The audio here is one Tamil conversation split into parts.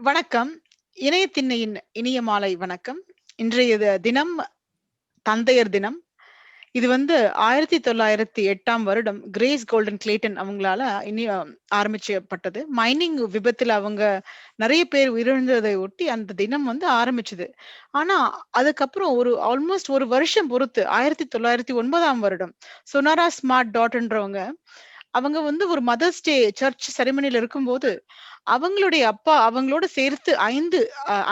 வணக்கம். இணையத்திண்ணையின் இனிய மாலை வணக்கம். இன்றைய தினம் தந்தையர் தினம். இது 1908ஆம் வருடம் கிரேஸ் கோல்டன் கிளேட்டன் அவங்களால ஆரம்பிச்சப்பட்டது. மைனிங் விபத்துல அவங்க நெறைய பேர் உயிரிழந்ததை ஒட்டி அந்த தினம் ஆரம்பிச்சது. ஆனா, அதுக்கப்புறம் ஒரு ஆல்மோஸ்ட் ஒரு வருஷம் பொறுத்து 1909ஆம் வருடம் சொனாரா ஸ்மார்ட் டாட்ன்றவங்க, அவங்க ஒரு மதர்ஸ் டே சர்ச் செரிமனில இருக்கும்போது, அவங்களுடைய அப்பா அவங்களோட சேர்த்து 5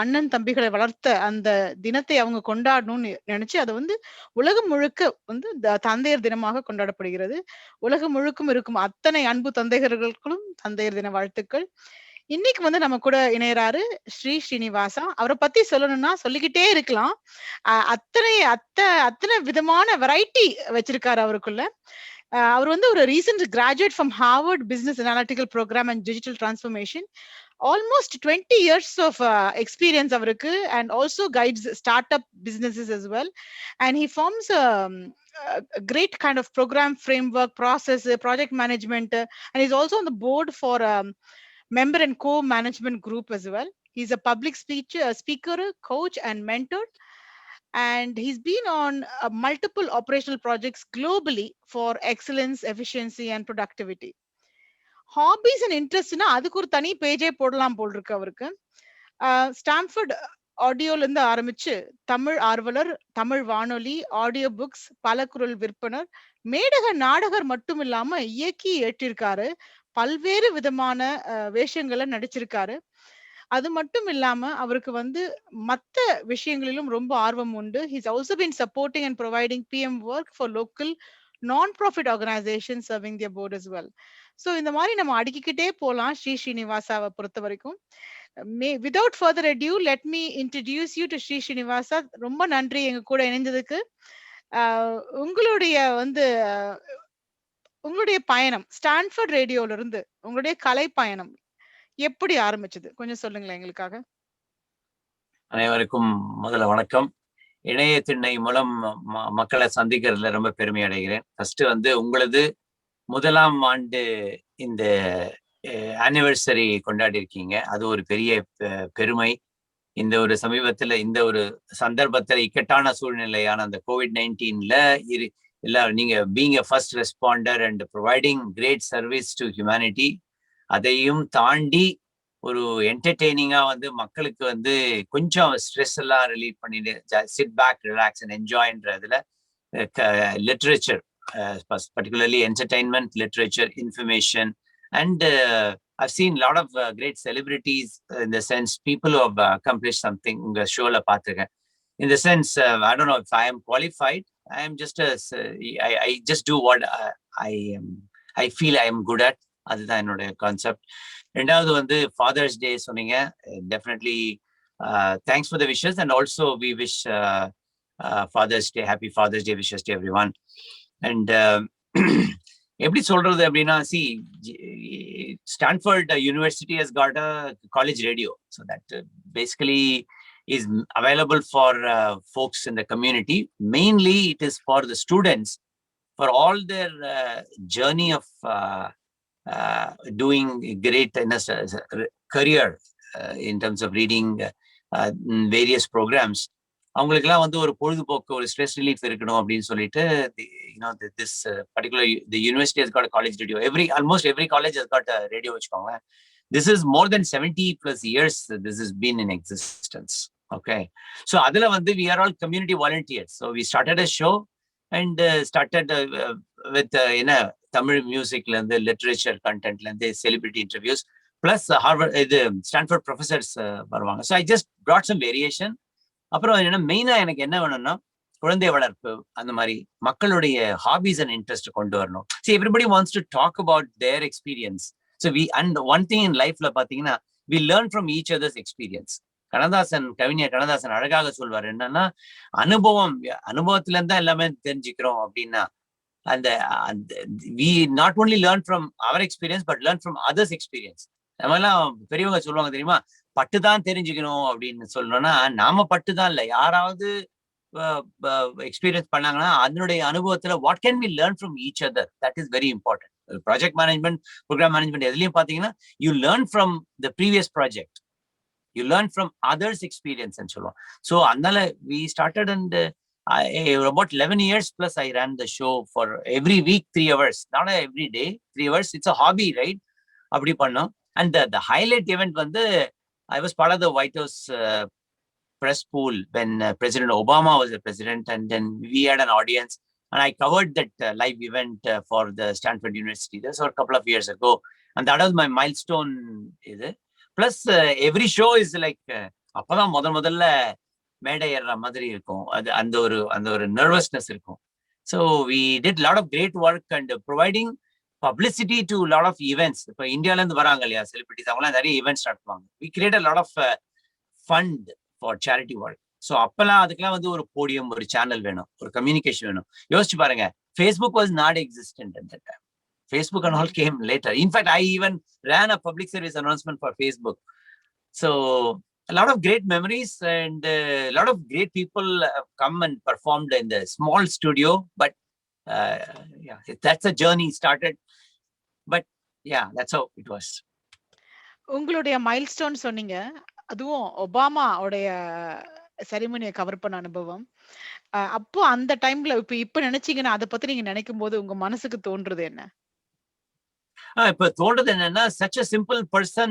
அண்ணன் தம்பிகளை வளர்த்த அந்த தினத்தை அவங்க கொண்டாடணும்னு நெனச்சு, அத உலகம் முழுக்க தந்தையர் தினமாக கொண்டாடப்படுகிறது. உலகம் முழுக்கும் இருக்கும் அத்தனை அன்பு தந்தையர்களுக்கும் தந்தையர் தின வாழ்த்துக்கள். இன்னைக்கு நம்ம கூட இணையறாரு ஸ்ரீனிவாசா. அவர பத்தி சொல்லணும்னா சொல்லிக்கிட்டே இருக்கலாம். அத்தனை விதமான வெரைட்டி வச்சிருக்காரு அவருக்குள்ள. அவர் ஒரு recent graduate from Harvard business analytical program and digital transformation. Almost 20 years of experience அவருக்கு, and also guides startup businesses as well. And he forms a great kind of program framework, process, project management, and he's also on the board for member and co-management group as well. He's a public speaker, coach, and mentor. And he's been on multiple operational projects globally for excellence, efficiency, and productivity. Hobbies and இன்ட்ரெஸ்ட்னா அதுக்கு ஒரு தனி பேஜே போடலாம் போல் இருக்கு அவருக்கு. ஸ்டாம்ஃபோர்ட் ஆடியோல இருந்து ஆரம்பிச்சு தமிழ் ஆர்வலர், தமிழ் வானொலி, ஆடியோ புக்ஸ், பல குரல் விற்பனர், மேடக நாடகர் மட்டும் இல்லாம இயக்கி ஏற்றிருக்காரு. பல்வேறு விதமான வேஷங்களை நடிச்சிருக்காரு. அது மட்டும் இல்லாம அவருக்கு மத்த விஷயங்களிலும் ரொம்ப ஆர்வம் உண்டு. He's also been supporting and providing PM work for local non-profit organizations serving their board as well. So இந்த மாதிரி நம்ம அடுக்கிக்கிட்டே போலாம் ஸ்ரீனிவாசாவை பொறுத்த வரைக்கும். Without further ado, let me introduce you to Srinivasa. ரொம்ப நன்றி எங்க கூட இணைந்ததுக்கு. உங்களுடைய உங்களுடைய பயணம் ஸ்டான்ஃபோர்ட் ரேடியோல இருந்து உங்களுடைய கலை பயணம் எப்படி ஆரம்பிச்சது? கொஞ்சம் சொல்லுங்களேன் எங்களுக்காக. அனைவருக்கும் முதல்ல வணக்கம். இணைய திண்ணை மூலம் மக்களை சந்திக்கிறதுல ரொம்ப பெருமை அடைகிறேன். ஃபர்ஸ்ட் உங்களது முதலாம் ஆண்டு இந்த ஆனிவர்சரி கொண்டாடி இருக்கீங்க. அது ஒரு பெரிய பெருமை. இந்த ஒரு சமீபத்துல இந்த ஒரு சந்தர்ப்பத்துல இக்கட்டான சூழ்நிலையான அந்த COVID-19ல எல்லாரும் நீங்க being a first responder and providing great service to humanity, அதையும் தாண்டி ஒரு என்டர்டெய்னிங்கா மக்களுக்கு கொஞ்சம் ஸ்ட்ரெஸ் எல்லாம் ரிலீவ் பண்ணிட்டு சிட் பேக், ரிலாக்ஸ் அண்ட் என்ஜாய்ன்றதுல literature, particularly entertainment, literature, information, and I've seen a lot of great celebrities, in the sense people who have accomplished something. Unga show la paathirukken. In the sense, I don't know if I am qualified. I am just I just do what I feel I am good at. அதுதான் என்னோட கான்செப்ட். ரெண்டாவது ஃபாதர்ஸ் டே சொன்னீங்க. Definitely thanks for the wishes, and also we wish father's day, happy father's day wishes to everyone. And எப்படி சொல்றது அப்படின்னா, Stanford University has got a college radio, so that basically is available for folks in the community. Mainly it is for the students, for all their journey of doing great in a career in terms of reading various programs. அவங்களுக்குலாம் ஒரு பொழுதுபோக்கு, ஒரு ஸ்ட்ரெஸ் ரிலீஃப் இருக்கணும் அப்படின்னு சொல்லிட்டு this particular the university has got a college radio. Almost every college has got a radio வச்சுக்கோங்க. This is more than 70+ years this has been in existence. Okay, so அதுல we are all community volunteers. So we started a show and started with Tamil மியூசிக்ல இருந்து, லிட்ரேச்சர் கண்டென்ட்ல இருந்து, celebrity interviews, plus Harvard Stanford professors வருவாங்க. So I just brought some variation. அப்புறம் மெயினா எனக்கு என்ன வேணும்னா, குழந்தை வளர்ப்பு, அந்த மாதிரி மக்களுடைய ஹாபிஸ் அண்ட் இன்ட்ரெஸ்ட் கொண்டு வரணும். See, everybody wants to talk about their experience. So and one thing in lifeல பாத்தீங்கன்னா, we learn from each other's experience. கவிஞர் கண்ணதாசன் அழகாக சொல்வார் என்னன்னா, அனுபவத்துல இருந்தா எல்லாமே தெரிஞ்சுக்கிறோம் அப்படின்னா, and we not only learn from our experience but learn from others experience. நம்மெல்லாம் பெரியவங்க சொல்லுவாங்க தெரியுமா, பட்டுதான் தெரிஞ்சுக்கணும் அப்படின்னு சொல்லணும்னா, நாம பட்டுதான் இல்ல, யாராவது எக்ஸ்பீரியன்ஸ் பண்ணாங்கன்னா அதனுடைய அனுபவத்துல what can we learn from each other, that is very important. Project management, program management எதுலயும் பாத்தீங்கன்னா, you learn from the previous project. You learn from others' experience and so on. So அதனால we started, and about 11 years plus I ran the show for every week 3 hours, not every day, 3 hours. It's a hobby, right? அப்படி பண்ணோம். And the highlight event வந்து I was part of the White House press pool when President Obama was the president, and then we had an audience, and I covered that live event for the Stanford University. This was a couple of years ago, and that was my milestone. Plus every show is like அப்பதான் முதல்ல மேடை ஏறுற மாதிரி இருக்கும். அது அந்த ஒரு நர்வஸ்னஸ் இருக்கும். So we did a lot of great work and providing publicity to a lot of events. இப்போ இந்தியால இருந்து வராங்க இல்லையா செலிபிரிட்டிஸ், அவங்களாம் நிறைய ஈவெண்ட்ஸ் நடத்துவாங்க. We created a lot of fund for charity work. So அப்பெல்லாம் அதுக்கெல்லாம் வந்து ஒரு போடியம், ஒரு சேனல் வேணும், ஒரு கம்யூனிகேஷன் வேணும். யோசிச்சு பாருங்க, Facebook was not existent at that time. Facebook and all came later. In fact, I even ran a public service announcement for Facebook. So a lot of great memories, and a lot of great people have come and performed in the small studio. But yeah, that's a journey started. But yeah, that's how it was. உங்களுடைய மைல்ஸ்டோன் சொன்னீங்க, அதுவும் ஒபாமா உடைய செரிமனியை கவர் பண்ண அனுபவம். அப்போ அந்த டைம்ல இப்ப நினைச்சீங்கன்னா அதை பத்தி நீங்க நினைக்கும் போது உங்க மனசுக்கு தோன்றது என்ன? இப்ப தோன்றது என்னன்னா, such a simple person,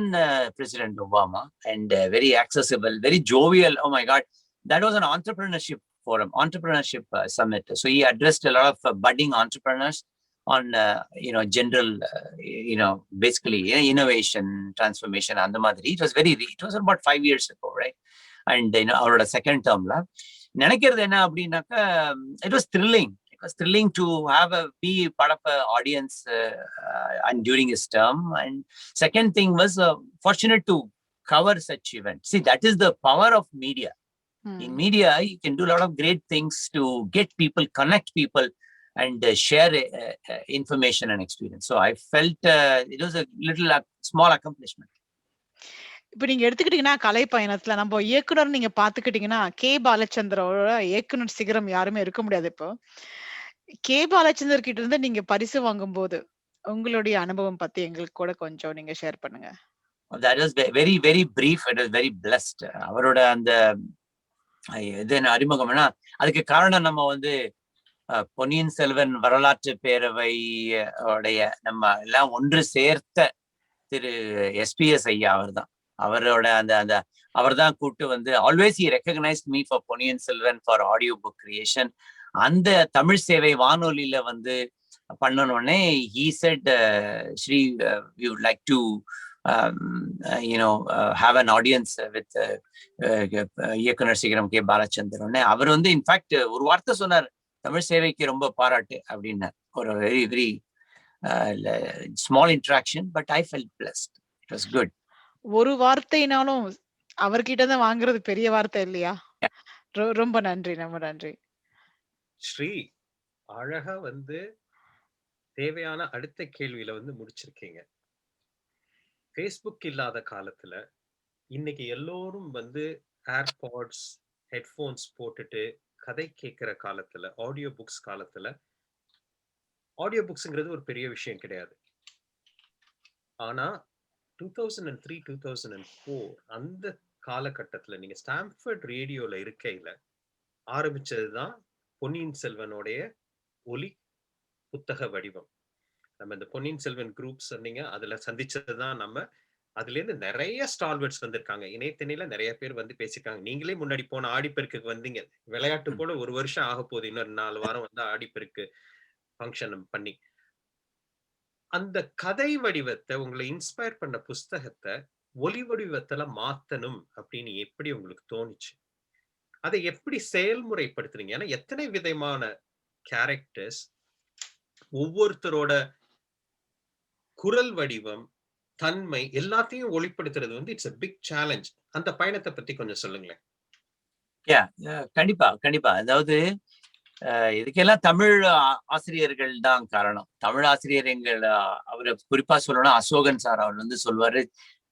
President Obama, and very accessible, very jovial. Oh my God, that was an entrepreneurship forum, entrepreneurship summit. So he addressed a lot of budding entrepreneurs on general, basically innovation, transformation, and the madri. It was about 5 years ago, right? And our second term la நினைக்கிறது என்ன அப்படின்னாக்கா, it was thrilling. It was thrilling to be part of an audience and during his term. And second thing was fortunate to cover such events. See, that is the power of media. In media, you can do a lot of great things to get people, connect people, and share information and experience. So I felt it was a little small accomplishment. இப்ப நீங்க எடுத்துக்கிட்டீங்கன்னா, கலை பயணத்துல நம்ம இயக்குனர் நீங்க பாத்துக்கிட்டீங்கன்னா, கே பாலச்சந்தரோட இயக்குனர் சிகரம் யாருமே இருக்க முடியாது. இப்போ கே பாலச்சந்தர் கிட்ட இருந்து நீங்க பரிசு வாங்கும் போது உங்களுடைய அனுபவம் பத்தி எங்களுக்கு கூட கொஞ்சம் நீங்க ஷேர் பண்ணுங்க. That was very, very brief. It was very blessed. அவரோட அந்த இது அறிமுகம்னா, அதுக்கு காரணம் நம்ம வந்து பொன்னியின் செல்வன் வரலாற்று பேரவை உடைய நம்ம எல்லாம் ஒன்று சேர்த்த திரு SPS ஐயா அவர்தான். அவரோட அந்த அவர்தான் கூப்பிட்டு வந்து, always he recognized me for Ponniyin Selvan for audio book creation. அந்த தமிழ் சேவை வானொலியில வந்து பண்ணனோடனே he said, Shri, we would like to have an audience with இயக்குனர் சிகரம் கே பாலச்சந்தர். அவர் வந்து இன்ஃபேக்ட் ஒரு வார்த்தை சொன்னார், தமிழ் சேவைக்கு ரொம்ப பாராட்டு அப்படின்னார். ஒரு very very small interaction, but I felt blessed. It was good. ஒரு வார்த்தைனாலும் அவர்கிட்ட தான் வாங்குறது பெரிய வார்த்தை இல்லையா? ரொம்ப நன்றி, ரொம்ப நன்றி. ஸ்ரீ, அழகா வந்து தேவையான அடுத்த கேள்வியில வந்து முடிச்சிருக்கீங்க. ஃபேஸ்புக் இல்லாத காலத்துல இன்னைக்கு எல்லோரும் வந்து ஏர்பாட்ஸ், ஹெட்போன்ஸ் போட்டுட்டு கதை கேட்கிற காலத்துல, ஆடியோ புக்ஸ் காலத்துல, ஆடியோ புக்ஸ்ங்கிறது ஒரு பெரிய விஷயம் கிடையாது. ஆனா 2003, 2004 அந்த காலகட்டத்துல நீங்க ஸ்டாம்ஃபர்ட் ரேடியோல இருக்கையில ஆரம்பிச்சதுதான் பொன்னியின் செல்வனுடைய ஒலி புத்தக வடிவம். நம்ம இந்த பொன்னியின் செல்வன் குரூப் சொன்னீங்க, அதுல சந்திச்சதுதான் நம்ம. அதுல இருந்து நிறைய ஸ்டால்வர்ட்ஸ் வந்திருக்காங்க. இணையத்திணையில நிறைய பேர் வந்து பேசிருக்காங்க. நீங்களே முன்னாடி போன ஆடிப்பெருக்குக்கு வந்தீங்க. விளையாட்டு போல ஒரு வருஷம் ஆக போகுது, இன்னொரு 4 வாரம் வந்து ஆடிப்பெருக்கு ஃபங்க்ஷன் பண்ணி. அந்த கதை வடிவத்தை, உங்களை இன்ஸ்பயர் பண்ண புஸ்தகத்தை ஒலி வடிவத்துல மாத்தணும் அப்படின்னு எப்படி உங்களுக்கு தோணுச்சு? அதை எப்படி செயல்முறைப்படுத்துறீங்க? ஏன்னா எத்தனை விதமான கேரக்டர்ஸ், ஒவ்வொருத்தரோட குரல் வடிவம், தன்மை எல்லாத்தையும் ஒளிப்படுத்துறது வந்து இட்ஸ் a big challenge. அந்த பயணத்தை பத்தி கொஞ்சம் சொல்லுங்களேன். கண்டிப்பா. அதாவது இதுக்கெல்லாம் தமிழ் ஆசிரியர்கள் தான் காரணம். தமிழ் ஆசிரியர்கள், அவரை குறிப்பா சொல்லணும், அசோகன் சார் அவர் வந்து சொல்லுவாரு,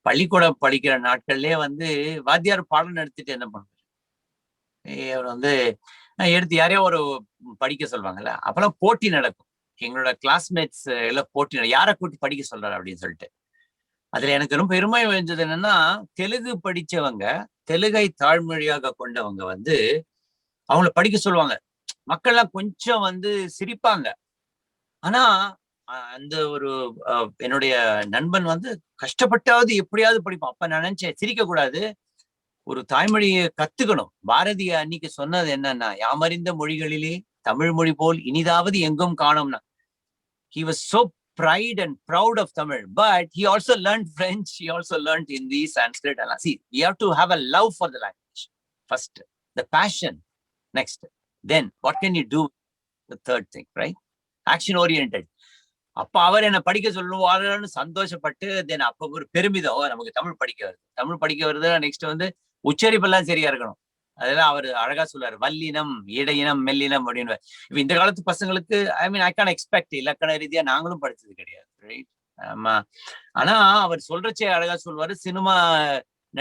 பள்ளிக்கூடம் படிக்கிற நாட்கள்லயே வந்து வாத்தியார் பாடம் நடத்திட்டு என்ன பண்ணுவாரு, அவர் வந்து எடுத்து யாரையோ ஒரு படிக்க சொல்லுவாங்கல்ல, அப்பெல்லாம் போட்டி நடக்கும். எங்களோட கிளாஸ்மேட்ஸ் எல்லாம் போட்டி, யாரை கூட்டி படிக்க சொல்றாரு அப்படின்னு சொல்லிட்டு. அதுல எனக்கு ரொம்ப பெருமை வாய்ந்தது என்னன்னா, தெலுங்கு படிச்சவங்க, தெலுங்கை தாய்மொழியாக கொண்டவங்க வந்து அவங்கள படிக்க சொல்லுவாங்க. மக்கள்லாம் கொஞ்சம் வந்து சிரிப்பாங்க. ஆனா அந்த ஒரு என்னுடைய நண்பன் வந்து கஷ்டப்பட்டாவது எப்படியாவது படிப்பான். அப்ப நான் நினைச்சேன் சிரிக்க கூடாது, ஒரு தாய்மொழியை கத்துக்கணும். பாரதி அன்னைக்கு சொன்னது என்னன்னா, யாமறிந்த மொழிகளிலே தமிழ் மொழி போல் இனிதாவது எங்கும் காணோம்னா. He was so pride and proud of Tamil, but he also learned French, he also learned Hindi, Sanskrit. And see, we have to have a love for the language first, the passion next, then what can you do? The third thing, right? Action oriented. அப்ப அவர் என்ன படிக்க சொல்லுவாருன்னு சந்தோஷப்பட்டு, தென் அப்ப ஒரு பெருமிதம், நமக்கு தமிழ் படிக்க வருது. நெக்ஸ்ட் வந்து உச்சரிப்பெல்லாம் சரியா இருக்கணும். அதெல்லாம் அவர் அழகா சொல்லுவாரு, வல்லினம், இடையினம், மெல்லினம் அப்படின்னு. இப்ப இந்த காலத்து பசங்களுக்கு ஐ கேன் எக்ஸ்பெக்ட், இலக்கண ரீதியா நாங்களும் படிச்சது கிடையாது, ரைட்? ஆமா. ஆனா அவர் சொல்றச்சே அழகா சொல்லுவாரு. சினிமா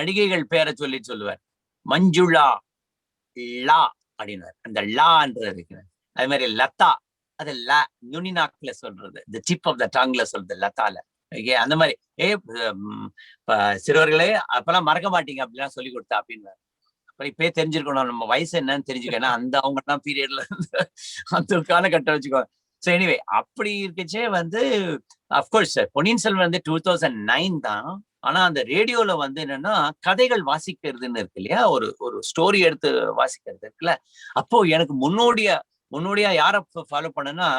நடிகைகள் பேரை சொல்லுவார். மஞ்சுளா லா அப்படின்னு, அந்த லான்றது இருக்கு. அதே மாதிரி லதா, அது நுனி நாக்குல சொல்றது, தி டிப் ஆஃப் த டங்ல சொல்றது லதால. ஓகே, அந்த மாதிரி சிறுவர்களே அப்பெல்லாம் மறக்க மாட்டீங்க அப்படிலாம் சொல்லி கொடுத்தா அப்படின்னு. அப்புறம் இப்பயே தெரிஞ்சிருக்கணும் நம்ம வயசு என்னன்னு தெரிஞ்சுக்க. ஏன்னா அந்த அவங்க தான் பீரியட்ல அந்த காலகட்டம் வச்சுக்கோ. ஸோ எனிவே அப்படி இருக்கச்சே வந்து அப்கோர்ஸ் பொன்னியின் செல்வன் வந்து 2009 தான். ஆனா அந்த ரேடியோல வந்து என்னன்னா கதைகள் வாசிக்கிறதுன்னு இருக்கு இல்லையா, ஒரு ஸ்டோரி எடுத்து வாசிக்கிறது இருக்குல்ல. அப்போ எனக்கு முன்னோடியா யார ஃபாலோ பண்ணனா,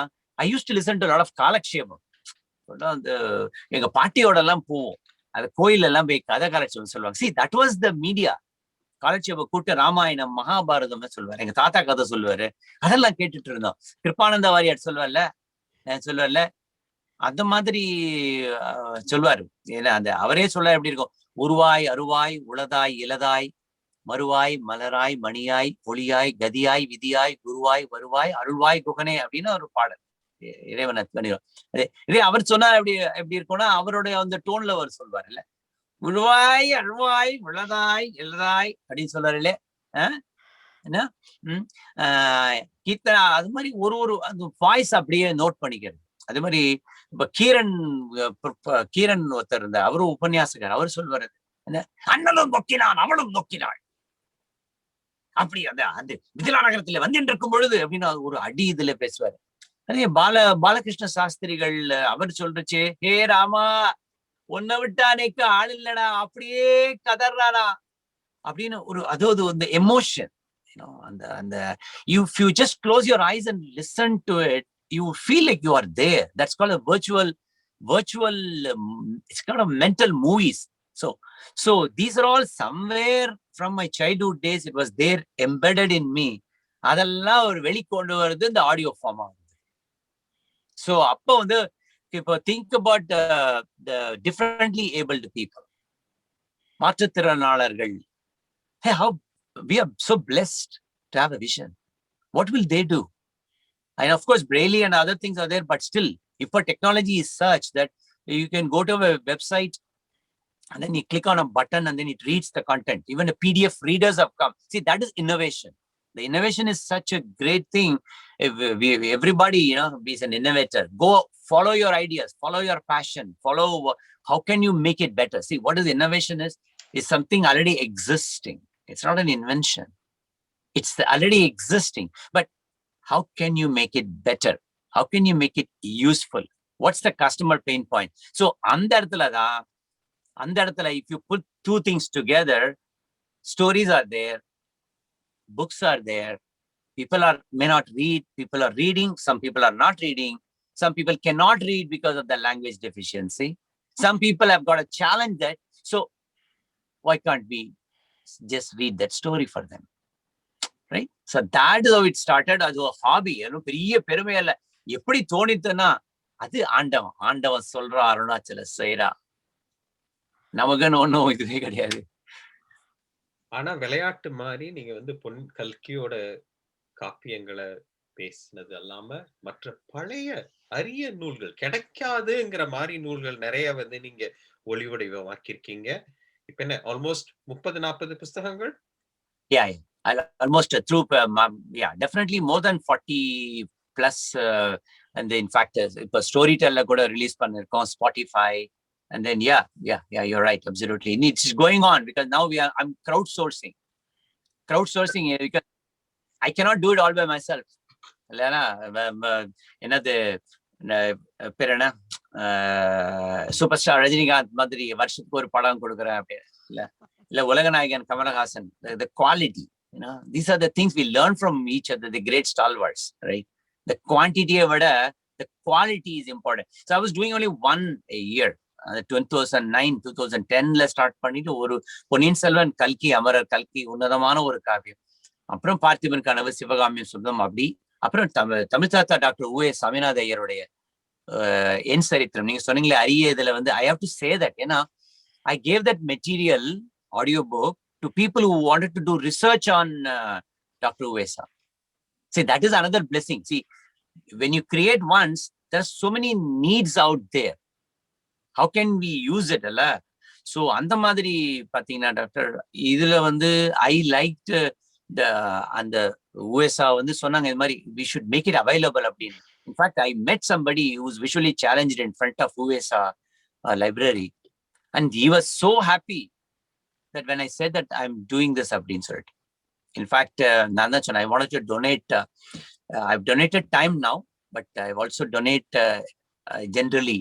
I use to listen to lot of காலக்ஷேபம். அந்த எங்க பாட்டியோட எல்லாம் போவோம், அது கோயில் எல்லாம் போய் கதை காலக்ஷேபம் சொல்லுவாங்க. See that was the media. காலட்சேப கூட்ட ராமாயணம், மகாபாரதம் சொல்லுவாரு. எங்க தாத்தா கதை சொல்லுவாரு. அதெல்லாம் கேட்டுட்டு இருந்தோம். கிருப்பானந்த வாரியார் சொல்லுவார்ல, அந்த மாதிரி சொல்லுவாரு. ஏன்னா அந்த அவரே சொல்ல எப்படி இருக்கும், உருவாய் அருவாய் உளதாய் இலதாய் மறுவாய் மலராய் மணியாய் ஒளியாய் கதியாய் விதியாய் குருவாய் வருவாய் அருள்வாய் குகனே அப்படின்னு ஒரு பாடல். இறைவனை பண்ணிடும். இதே அவர் சொன்னா எப்படி இருக்கும்னா, அவருடைய அந்த டோன்ல அவர் சொல்வார் இல்ல, உருவாய் அருவாய் உளதாய் இலதாய் அப்படின்னு சொல்றாரு இல்ல. என்ன கீர்த்தனா அது மாதிரி ஒரு அந்த வாய்ஸ் அப்படியே நோட் பண்ணிக்கிறது. அதே மாதிரி இப்ப கீரன் ஒருத்தர் இருந்தார், அவரும் உபன்யாசகர். அவர் சொல்வாரு என்ன, அண்ணலும் நொக்கினான் அவளும் நொக்கினாள் அப்படி அந்த மிதிலா நகரத்துல வந்து இருக்கும் பொழுது அப்படின்னு ஒரு அடி இதுல பேசுவாரு. அதே பாலகிருஷ்ண சாஸ்திரிகள் அவர் சொல்றச்சு, ஹே ராமா உன்னை விட்டானேக்கு ஆள் இல்லடா அப்படியே கதறானா அப்படின்னு ஒரு அதாவது அந்த எமோஷன். அந்த you just close your eyes and listen to it, you feel like you are there. That's called a virtual it's kind of mental movies. So these are all somewhere from my childhood days. It was there embedded in me. அதெல்லாம் ஒரு வெளிக்கொண்டு வருது இந்த ஆடியோ ஃபார்மா. So அப்போ வந்து இப்போ think about the differently abled people, மாற்றுத்திறனாளர்கள். Hey, how we are so blessed to have a vision. What will they do? And of course Braille and other things are there, but still if a technology is such that you can go to a website and then you click on a button and then it reads the content. Even a PDF readers have come. See, that is innovation. The innovation is such a great thing. If everybody is an innovator. Go follow your ideas, follow your passion, follow how can you make it better. See, what is innovation is something already existing. It's not an invention. It's already existing. But how can you make it better? How can you make it useful? What's the customer pain point? So அந்த இடத்துல if you put two things together, stories are there, books are there, people may not read, people are reading, some people are not reading, some people cannot read because of the language deficiency, some people have got a challenge that, so why can't we just read that story for them, right? So that is how it started as a hobby. பெரிய பெருமை இல்ல, எப்படி தோணித்துன்னா அது ஆண்டவன் சொல்றா, அருணாச்சல செய்றா, நமக்குன்னு ஒண்ணும் இதுவே கிடையாது. ஆனா விளையாட்டு மாதிரி நீங்க வந்து பொன் கல்கியோட காப்பியங்களை பேசினது அல்லாம மற்ற பழைய அரிய நூல்கள், கிடைக்காதுங்கிற மாதிரி நூல்கள் நிறைய வந்து நீங்க ஒளிவடிவமாக்கியிருக்கீங்க. இப்ப என்ன ஆல்மோஸ்ட் 30-40 புஸ்தகங்கள்? Yeah, almost through definitely more than 40 plus. And in fact இப்ப ஸ்டோரி டெல்ல கூட ரிலீஸ் பண்ணிருக்கோம், Spotify, And then, yeah, you're right. Absolutely. And it's going on because now I'm crowdsourcing because I cannot do it all by myself. இல்லைன்னா என்னது பேர் என்ன சூப்பர் ஸ்டார் ரஜினிகாந்த் மாதிரி வருஷத்துக்கு ஒரு படம் கொடுக்குறேன் அப்படின்னு இல்ல உலகநாயகன் Kamal Haasan. the quality, these are the things we learn from each other, the great stalwarts, right? The quantity விட the quality is important. So I was doing only one a year. 2009 2010ல start பண்ணிட்டு ஒரு பொன்னியின் செல்வன், கல்கி, அமரர் கல்கி உன்னதமான ஒரு காவியம், அப்புறம் பார்த்திபன் கனவு, சிவகாமியம் சுத்தம், அப்படி அப்புறம் தமிழ் தாத்தா டாக்டர் உ எஸ் சாமிநாத ஐயருடைய என் சரித்திரம். நீங்க சொன்னீங்களே அரிய இதுல வந்து I have to say that, ஏன்னா I gave that material audio book to people who wanted to do research on Dr. Uesa. See, that is another blessing. See, when you create once, there are so many needs out there. How can we use it? So அந்த மாதிரி பாத்தீங்கன்னா டாக்டர் இதுல வந்து ஐ லைக் அந்த USA வந்து சொன்னாங்க இது மாதிரி we should make it available அப்படின்னு. In fact, I met somebody who was visually challenged in front of USA library, and he was so happy that when I said that I'm doing this அப்படின்னு சொல்லிட்டு. In fact, Nandan, I wanted to donate. I've donated time now, but I've also donate generally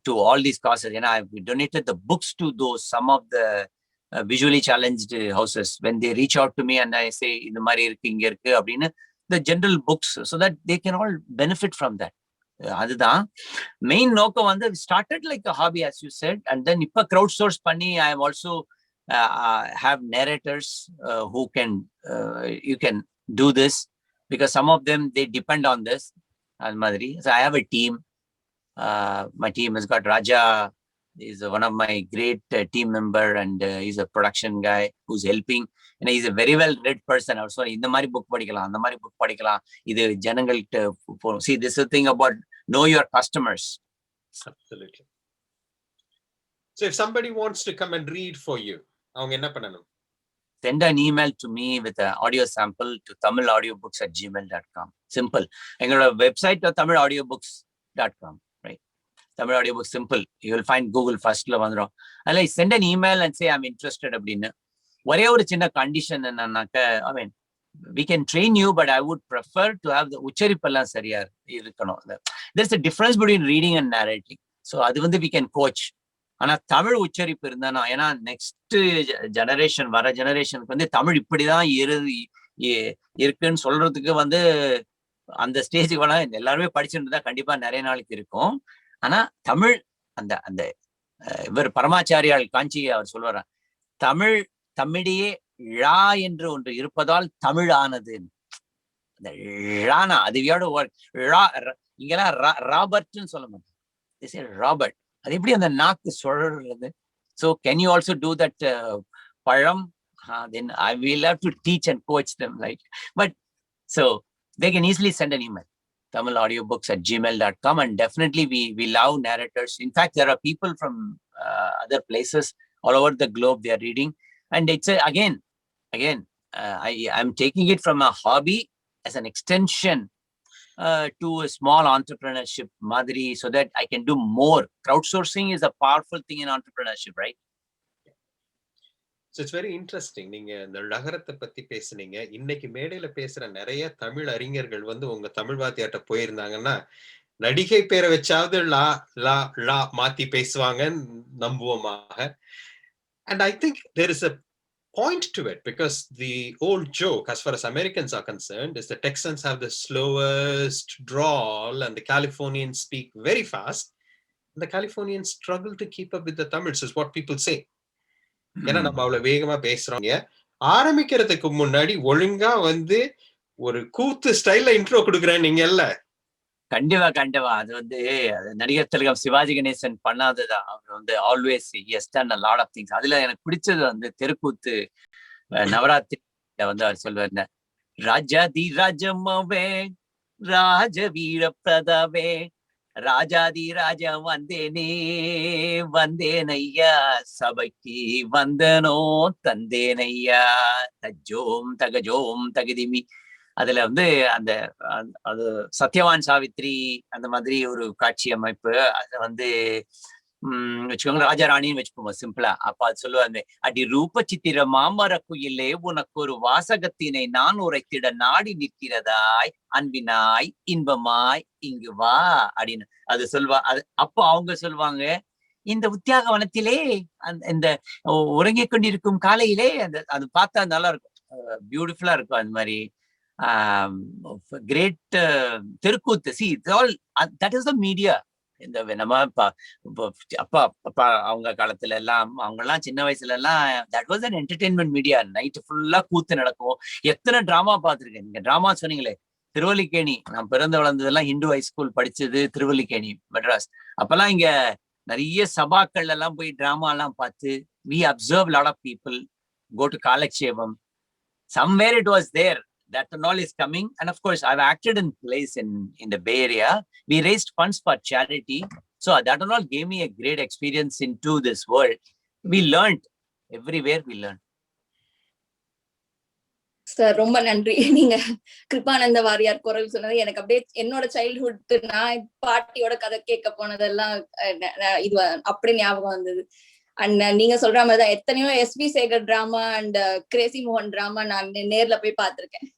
to all these causes. I've donated the books to some of the visually challenged houses when they reach out to me and I say இந்த மாதிரி இருக்கு இங்க இருக்கு அப்படின்னு, the general books, so that they can all benefit from that. அதுதான் மெயின் நோக்கம் வந்து started like a hobby as you said, and then இப்ப crowd source பண்ணி I am also have narrators who can you can do this because some of them they depend on this அது மாதிரி. So I have a team. My team has got Raja. He's one of my great team member, and he's a production guy who's helping. He's a very well read person also. இந்த மாதிரி புக் படிக்கலாம், அந்த மாதிரி புக் படிக்கலாம், இது ஜனங்கள்ட்ட see, this is the thing about know your customers. Absolutely. So if somebody wants to come and read for you, அவங்க என்ன பண்ணணும்? Send an email to me with an audio sample to tamilaudiobooks@gmail.com. Simple. எங்களோட website tamilaudiobooks.com. Tamil audio book, simple. You will find Google first la vandrom. Alla send an email and say I'm interested அப்படினு. ஒரே ஒரு சின்ன கண்டிஷன் என்னன்னாக்க, I mean, we can train you, but I would prefer to have the உச்சரிப்பெல்லாம் சரியா இருக்கணும். There's a difference between reading and narrating. So அது வந்து we can coach. ஆனா தமிழ் உச்சரிப்பு இருந்தானா, ஏன்னா நெக்ஸ்ட் ஜெனரேஷன் வர ஜெனரேஷனுக்கு வந்து தமிழ் இப்படிதான் இருக்குன்னு சொல்றதுக்கு வந்து அந்த ஸ்டேஜுக்கு வேணா எல்லாருமே படிச்சுட்டு இருந்தா கண்டிப்பா நிறைய நாளைக்கு இருக்கும். ஆனா தமிழ் அந்த அந்த இவர் பரமாச்சாரியால் காஞ்சி அவர் சொல்லுவார், தமிழியே ழா என்று ஒன்று இருப்பதால் தமிழ் ஆனது. அந்த ழானா அது இங்கெல்லாம் ராபர்ட்னு சொல்ல மாட்டேன், ராபர்ட். அது எப்படி அந்த நாக்கு சுழறது? So can you also do that பழம்? Then I will have to teach and coach them, like. But so they can easily send an email, tamilaudiobooks@gmail.com, and definitely we love narrators. In fact, there are people from other places all over the globe they are reading, and it's again I'm taking it from a hobby as an extension to a small entrepreneurship madri, so that I can do more. Crowdsourcing is a powerful thing in entrepreneurship, right? So it's very interesting. நீங்க இந்த நகரத்தை பத்தி பேசுனீங்க. இன்னைக்கு மேடையில பேசுற நிறைய தமிழ் அறிஞர்கள் வந்து உங்க தமிழ் வாத்தியார்ட்ட போயிருந்தாங்கன்னா நடிகை பேரை வச்சாவது லா லா லா மாத்தி பேசுவாங்கன்னு நம்புவோமாக. And I think there is a point to it, because the old joke as far as Americans are concerned is the Texans have the slowest drawl and the Californians speak very fast, and the Californians struggle to keep up with the Tamils, is what people say. ஏன்னா நம்ம அவ்வளவு வேகமா பேசுறோங்க. ஆரம்பிக்கிறதுக்கு முன்னாடி ஒழுங்கா வந்து ஒரு கூத்து ஸ்டைல்ல இன்ட்ரோ கொடுக்குறேன் நீங்க இல்ல. கண்டிப்பா அது வந்து நடிகர் திலகம் சிவாஜி கணேசன் பண்ணாததான். அவர் வந்து always has done a lot of things. அதுல எனக்கு பிடிச்சது வந்து தெருக்கூத்து நவராத்திரி வந்து அவர் சொல்வார், ராஜாதி ராஜம்மாவே ராஜ வீர பிரதாவே ராஜாதி ராஜா வந்தேனையா சபைக்கு வந்தனோ தந்தேனையா தஜோம் தகஜோம் தகுதிமி. அதுல வந்து அந்த அது சத்யவான் சாவித்ரி அந்த மாதிரி ஒரு காட்சி அமைப்பு. அது வந்து வச்சுக்கோங்க, ராஜா ராணின்னு வச்சுக்கோங்க சிம்பிளா. அப்ப அது சொல்லுவாங்க, அடி ரூப சித்திர மாமர குயிலே உனக்கு ஒரு வாசகத்தினை நான் உரைத்திட நாடி நிற்கிறதாய் அன்பினாய் இன்பமாய் இங்கு வா அப்படின்னு அது சொல்வா. அது அப்போ அவங்க சொல்லுவாங்க, இந்த உத்தியாக வனத்திலே இந்த உறங்கிக் கொண்டிருக்கும் காலையிலே அது பார்த்தா நல்லா இருக்கும், பியூட்டிஃபுல்லா இருக்கும். அந்த மாதிரி கிரேட் தெருக்கூத்து. C all that is the media. இந்த நம்ம அப்பா அப்பா அவங்க காலத்துல எல்லாம், அவங்க எல்லாம் சின்ன வயசுல எல்லாம் that was an entertainment media. Night ஃபுல்லா கூத்து நடக்கும். எத்தனை டிராமா பார்த்திருக்கேன். நீங்க டிராமா சொன்னீங்களே, திருவல்லிக்கேணி. நான் பிறந்து வளர்ந்ததெல்லாம் ஹிந்து ஹை ஸ்கூல் படிச்சது திருவல்லிக்கேணி மெட்ராஸ். அப்பெல்லாம் இங்க நிறைய சபாக்கள் எல்லாம் போய் டிராமா எல்லாம் பார்த்து we observe a lot of people go to Kalakshepam. Somewhere it was there. That and all is coming. And of course, I've acted in plays in the Bay Area. We raised funds for charity. So that and all gave me a great experience into this world. We learned. Everywhere we learned. Sir ரொம்ப நன்றி. நீங்க கிருபானந்த வாரியார் குரல் சொன்னது எனக்கு அப்படியே என்னோட சைல்ட்ஹுட், நான் பாட்டியோட கதை கேட்க போனதெல்லாம் இது அப்படி ஞாபகம் வந்தது. அண்ட் நீங்க சொல்ற மாதிரிதான் எத்தனையோ எஸ்வி சேகர் டிராமா அண்ட் கிரேசி மோகன் டிராமா நான் நேர்ல போய் பார்த்திருக்கேன்.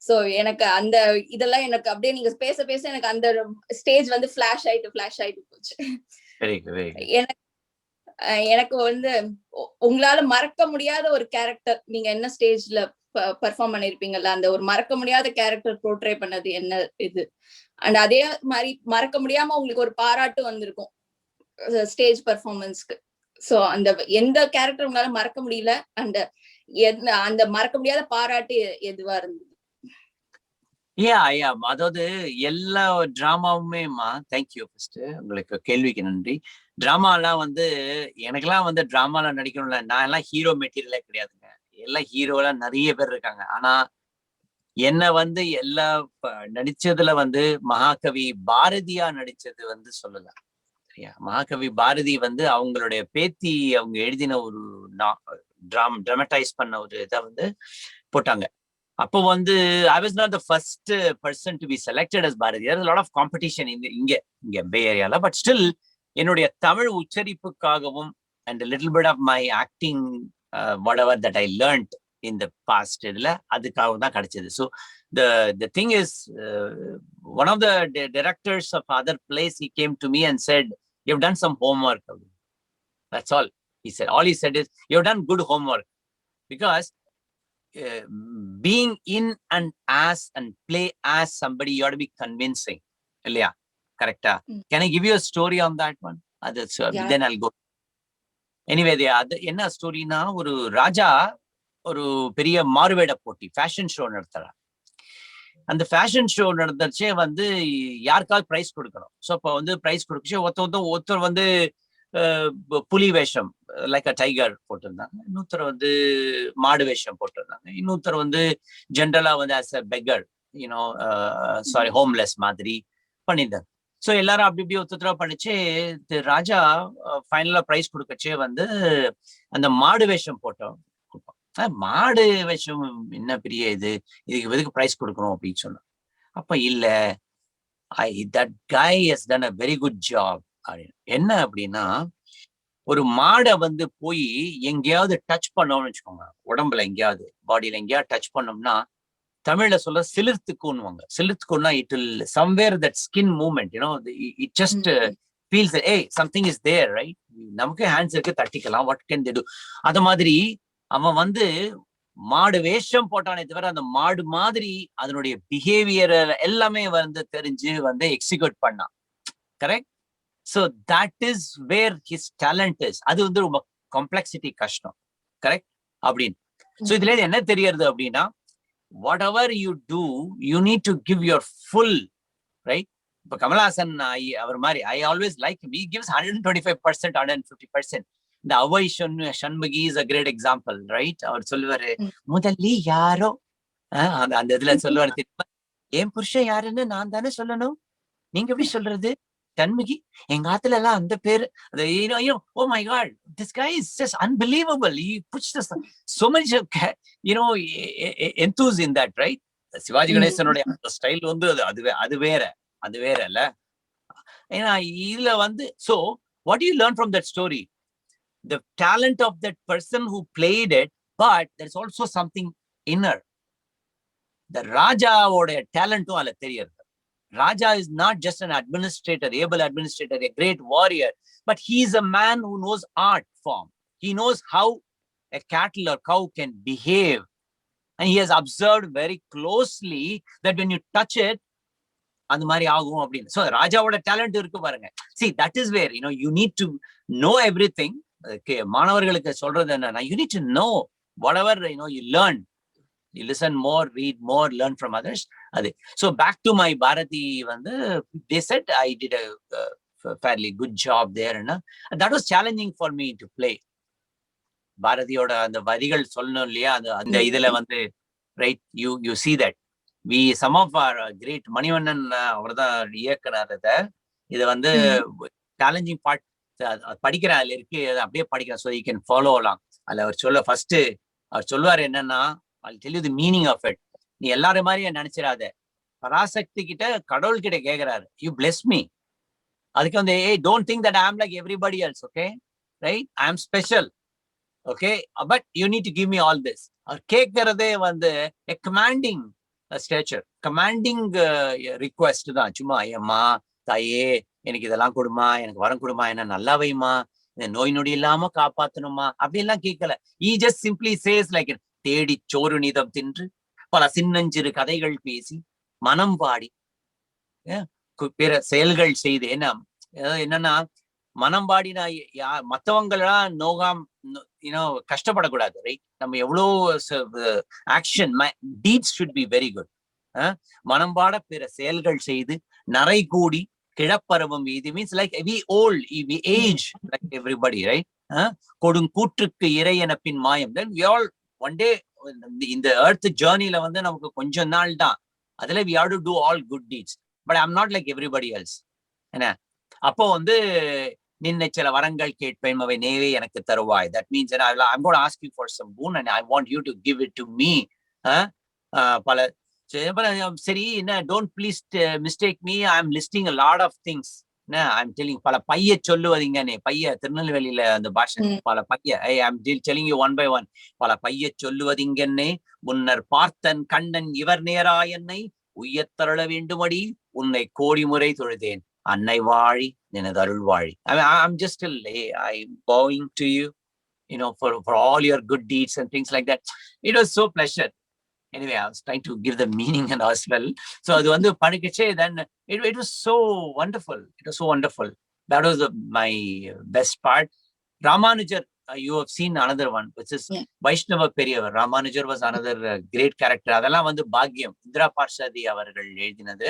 சோ எனக்கு அந்த இதெல்லாம் எனக்கு அப்படியே நீங்க பேச பேச எனக்கு அந்த ஸ்டேஜ் வந்து ஃபிளாஷ் ஆயிட்டு போச்சு. எனக்கு வந்து உங்களால மறக்க முடியாத ஒரு கேரக்டர், நீங்க என்ன ஸ்டேஜ்ல பெர்ஃபார்ம் பண்ணிருப்பீங்கல்ல, அந்த ஒரு மறக்க முடியாத கேரக்டர் போர்ட்ரே பண்ணது என்ன இது. அண்ட் அதே மாதிரி மறக்க முடியாம உங்களுக்கு ஒரு பாராட்டு வந்திருக்கும் ஸ்டேஜ் பெர்ஃபார்மன்ஸ்க்கு. சோ அந்த எந்த கேரக்டர் உங்களால மறக்க முடியல, அந்த மறக்க முடியாத பாராட்டு எதுவா இருந்தது? அதாவது எல்லா டிராமாவுமேமா, தேங்க்யூ ஃபர்ஸ்ட் உங்களுக்கு கேள்விக்கு நன்றி. டிராமாலாம் வந்து எனக்கெல்லாம் வந்து டிராமால நடிக்கணும்ல, நான் எல்லாம் ஹீரோ மெட்டீரியலே கிடையாதுங்க. எல்லாம் ஹீரோலாம் நிறைய பேர் இருக்காங்க. ஆனா என்ன வந்து எல்லா நடிச்சதுல வந்து மகாகவி பாரதியா நடிச்சது வந்து சொல்லலாம். சரியா? மகாகவி பாரதி வந்து அவங்களுடைய பேத்தி அவங்க எழுதின ஒரு டிராமடைஸ் பண்ண ஒரு இதை வந்து போட்டாங்க. அப்போ வந்து I was not the first person to be selected as Bharati. There was a lot of competition இங்க பே ஏரியால. பட் ஸ்டில் என்னுடைய Tamil உச்சரிப்புக்காகவும் and a little bit of my acting whatever that I learned in the past இதுல அதுக்காக தான் கிடைச்சது. So the thing is, one of the directors of other place, he came to me and said, you've done some homework. That's all he said. All he said is, you've done good homework, because being in and as and play as somebody, you ought to be convincing. Illaya? Correct? Can I give you a story on that one? Then I'll go. Anyway, அது என்ன ஸ்டோரினா, ஒரு ராஜா ஒரு பெரிய மாறுவேட போட்டி ஃபேஷன் ஷோ நடத்துறார். அந்த ஃபேஷன் ஷோ நடந்துச்சே வந்து யாருக்காவது பிரைஸ் கொடுக்கணும். ஸோ அப்போ வந்து பிரைஸ் கொடுக்கச்சு ஒருத்தர் வந்து புலி வேஷம் லைக் அ டைகர் போட்டிருந்தாங்க, இன்னொருத்தர் வந்து மாடு வேஷம் போட்டிருந்தாங்க, இன்னொருத்தர் வந்து ஜென்ரலா வந்து ஆஸ் அ பெக்கர், ஹோம்லெஸ் மாதிரி பண்ணியிருந்தாங்க. ஸோ எல்லாரும் அப்படி இப்படி ஒருத்தரா பண்ணிச்சு. ராஜா ஃபைனலா பிரைஸ் கொடுக்கச்சே வந்து அந்த மாடு வேஷம் போட்டோம். மாடு வேஷம் என்ன பெரிய இதுக்கு எதுக்கு பிரைஸ் கொடுக்கணும் அப்படின்னு சொன்னோம். அப்ப இல்ல, that guy has done a very good job. என்ன அப்படின்னா, ஒரு மாடை வந்து போய் எங்கேயாவது டச் பண்ணோம்னு வச்சுக்கோங்க, உடம்புல எங்கேயாவது பாடியில எங்கேயாவது டச் பண்ணோம்னா, தமிழ்ல சொல்ல சிலிர்த்துக்குன்னுவாங்க. சிலிர்த்துக்குன்னா it will somewhere that skin movement, it just feels something is there, right? நமக்கு ஹேண்ட்ஸ் இருக்கு, தட்டிக்கலாம், வாட் கேன் தே டு. அத மாதிரி அவன் வந்து மாடு வேஷம் போட்டானே தவிர அந்த மாடு மாதிரி அதனுடைய பிஹேவியர் எல்லாமே வந்து தெரிஞ்சு வந்து எக்ஸிக்யூட் பண்ணான். Correct? So that is where his talent is. அது வந்து ரொம்ப காம்ப்ளெக்சிட்டி கஷ்டம். கரெக்ட்? அப்படின்னு. ஸோ இதுல என்ன தெரியறது அப்படின்னா, whatever you do, you need to give your full, right? இப்ப கமலஹாசன் அவர் மாதிரி, I always like him. He gives 125%, 150%. இந்த அவை Shanmughi is a great example, right? அவர் சொல்லுவாரு, முதல்ல யாரோ அந்த இதுல சொல்லுவாரு, என் புருஷன் யாருன்னு நான் தானே சொல்லணும், நீங்க எப்படி சொல்றது? சண்முகி, எங்க ஆத்துல எல்லாம் அந்த பேரு. Oh my God, this guy is just unbelievable. He puts this so much enthuse in that, right? Sivaji கணேசனுடைய ஸ்டைல் வந்து அது வேற இல்ல. ஏன்னா இதுல வந்து, so What do you learn from that story? The talent of that person who played it, but there's also something inner. The Raja oda talent ala theriyadhu. Raja is not just an administrator, able administrator, a great warrior, but he is a man who knows art form. He knows how a cattle or cow can behave. And he has observed very closely that when you touch it, அந்த மாதிரி ஆகும் அப்படின்னு. So ராஜாவோட டேலண்ட் இருக்கு பாருங்க. See, that is where, you need to know everything. மாணவர்களுக்கு சொல்றது என்னன்னா, you need to know whatever, you learn. You listen more, read more, learn from others. So back to my Bharati, they said I did a fairly good job there. And that was challenging for me to play. Bharatiyoda அந்த வரிகள் சொல்லணும் இல்லையா, அந்த இதுல right, you see that. Some of our great Manivannan, அவர்தான் இயக்குனர். இது challenging part படிக்கிறேன், அதுல இருக்கு, அப்படியே படிக்கிறேன். So you can follow along. அதுல அவர் ஃபர்ஸ்ட் அவர் சொல்லுவாரு என்னன்னா, I'll tell you the meaning of it. நீ எல்லாரும் மாதிரி நினைச்சிடாத. பராசக்தி கிட்ட கடவுள் கிட்ட கேக்குறாரு, you bless me. அதுக்கு hey, don't think that I am like everybody else, okay? Right? I am special. Okay? But you need to give me all this. Our கேட்கறதே a commanding stature, commanding request தான். சும்மா ஐயம்மா தாயே எனக்கு இதெல்லாம் கொடுமா, எனக்கு வரம் கொடுமா, என்ன நல்லா வைமா, இந்த நோய் நொடி இல்லாம காப்பாத்தணுமா, அப்படி எல்லாம் கேட்கல. He just simply says like, தேடி சோறு நிதம் தின்று பல சின்னஞ்சிறு கதைகள் பேசி மனம் பாடி பிற செயல்கள் செய்து. என்னன்னா மனம் பாடினா மத்தவங்களெல்லாம் நோகாம கஷ்டப்படக்கூடாது. ரைட்? நம்ம எவ்வளோ action, deeds should be very good. மனம் பாட பிற செயல்கள் செய்து நரை கூடி கிழப்பருவம் இது means like we old, we age like everybody, right? கொடுங்கூற்றுக்கு இறை என பின் மாயம். Then we all one day இந்த earth journeyல நமக்கு கொஞ்ச நாள் தான். அதுல we have to do all good deeds. But I'm not like everybody else. என்ன அப்போ நின்ன சில வரங்கள் கேட்பேன், அவை நேவே எனக்கு தருவாய். That means I'm going to ask you for some boon and I want you to give it to me. பல சரி என்ன, don't please mistake me, I'm listing a lot of things. I'm telling பல பைய சொல்லுவதிங்கனே, பைய திருநெல்வேலியில அந்த பாஷை, பல பைய. I'm telling you one by one. பல பைய சொல்லுவதிங்கன்னே முன்னர் பார்த்தன் கண்ணன் இவர் நேராயன்னை உய்யத்தருள வேண்டுமடி உன்னை கோடி முறை தொழுதேன் அன்னை வாழி நினது அருள் வாழி. I'm just still I'm bowing to you, for all your good deeds and things like that. It was so pleasure. Anyway, I was trying to give the meaning and as well. So அது படிக்கச்சே, then it was so wonderful. It was so wonderful. That was my best part. Ramanujar, you have seen another one, which is Vaishnava Periyavar. Ramanujar was another great character. அதெல்லாம் பாக்யம். இந்திரா பார்ஷாதி அவர்கள் எழுதினது.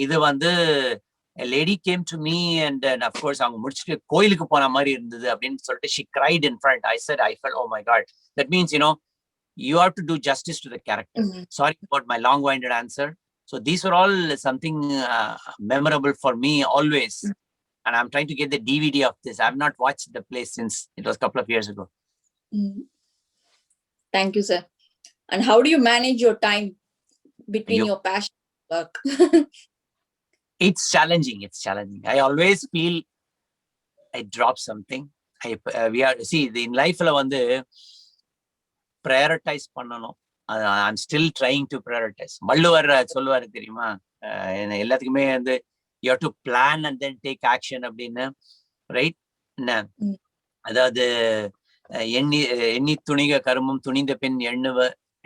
இது a lady came to me and of course அவங்க முடிச்சிட்டு கோயிலுக்கு போன மாதிரி இருந்தது அப்படின்னு சொல்லிட்டு she cried in front. I said, I felt, oh my God. That means, you have to do justice to the character. Sorry about my long-winded answer. So these were all something memorable for me always. And I'm trying to get the DVD of this. I've not watched the play since it was a couple of years ago. Thank you, sir. And how do you manage your time between your passion and work? It's challenging. I always feel I drop something. In life prioritize பண்ணணும். I'm still trying to prioritize. Valluvar சொல்லுவாரு தெரியுமா, எல்லாத்துக்குமே you have to plan and then take action அப்படின்னு. ரைட்? அதாவது எண்ணி துணிக கருமம் துணிந்த பெண்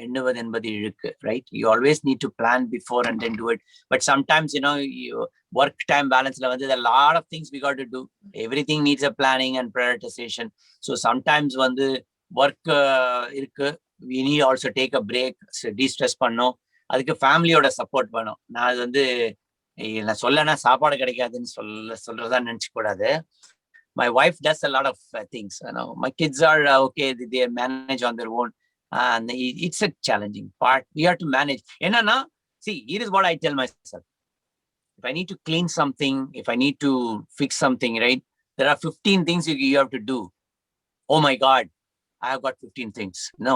எண்ணுவது என்பது இழுக்கு. Right? You always need to plan before and then do it. But sometimes, work time balance-ல there are a lot of things we got to do. Everything needs a planning and prioritization. So sometimes work இருக்கு, we need also take a break, de-stress பண்ணோம். அதுக்கு ஃபேமிலியோட சப்போர்ட் வேணும். நான் நான் சொல்லனா சாப்பாடு கிடைக்காதுன்னு சொல்றதா நினைச்சுக்க கூடாது. My wife does a lot of things. My kids are okay, they manage on their own, and it's a challenging part. We have to manage. Enna, see, here is what I tell myself. If I need to clean something, if I need to fix something, right, there are 15 things you have to do. Oh my God, I have got 15 things. No,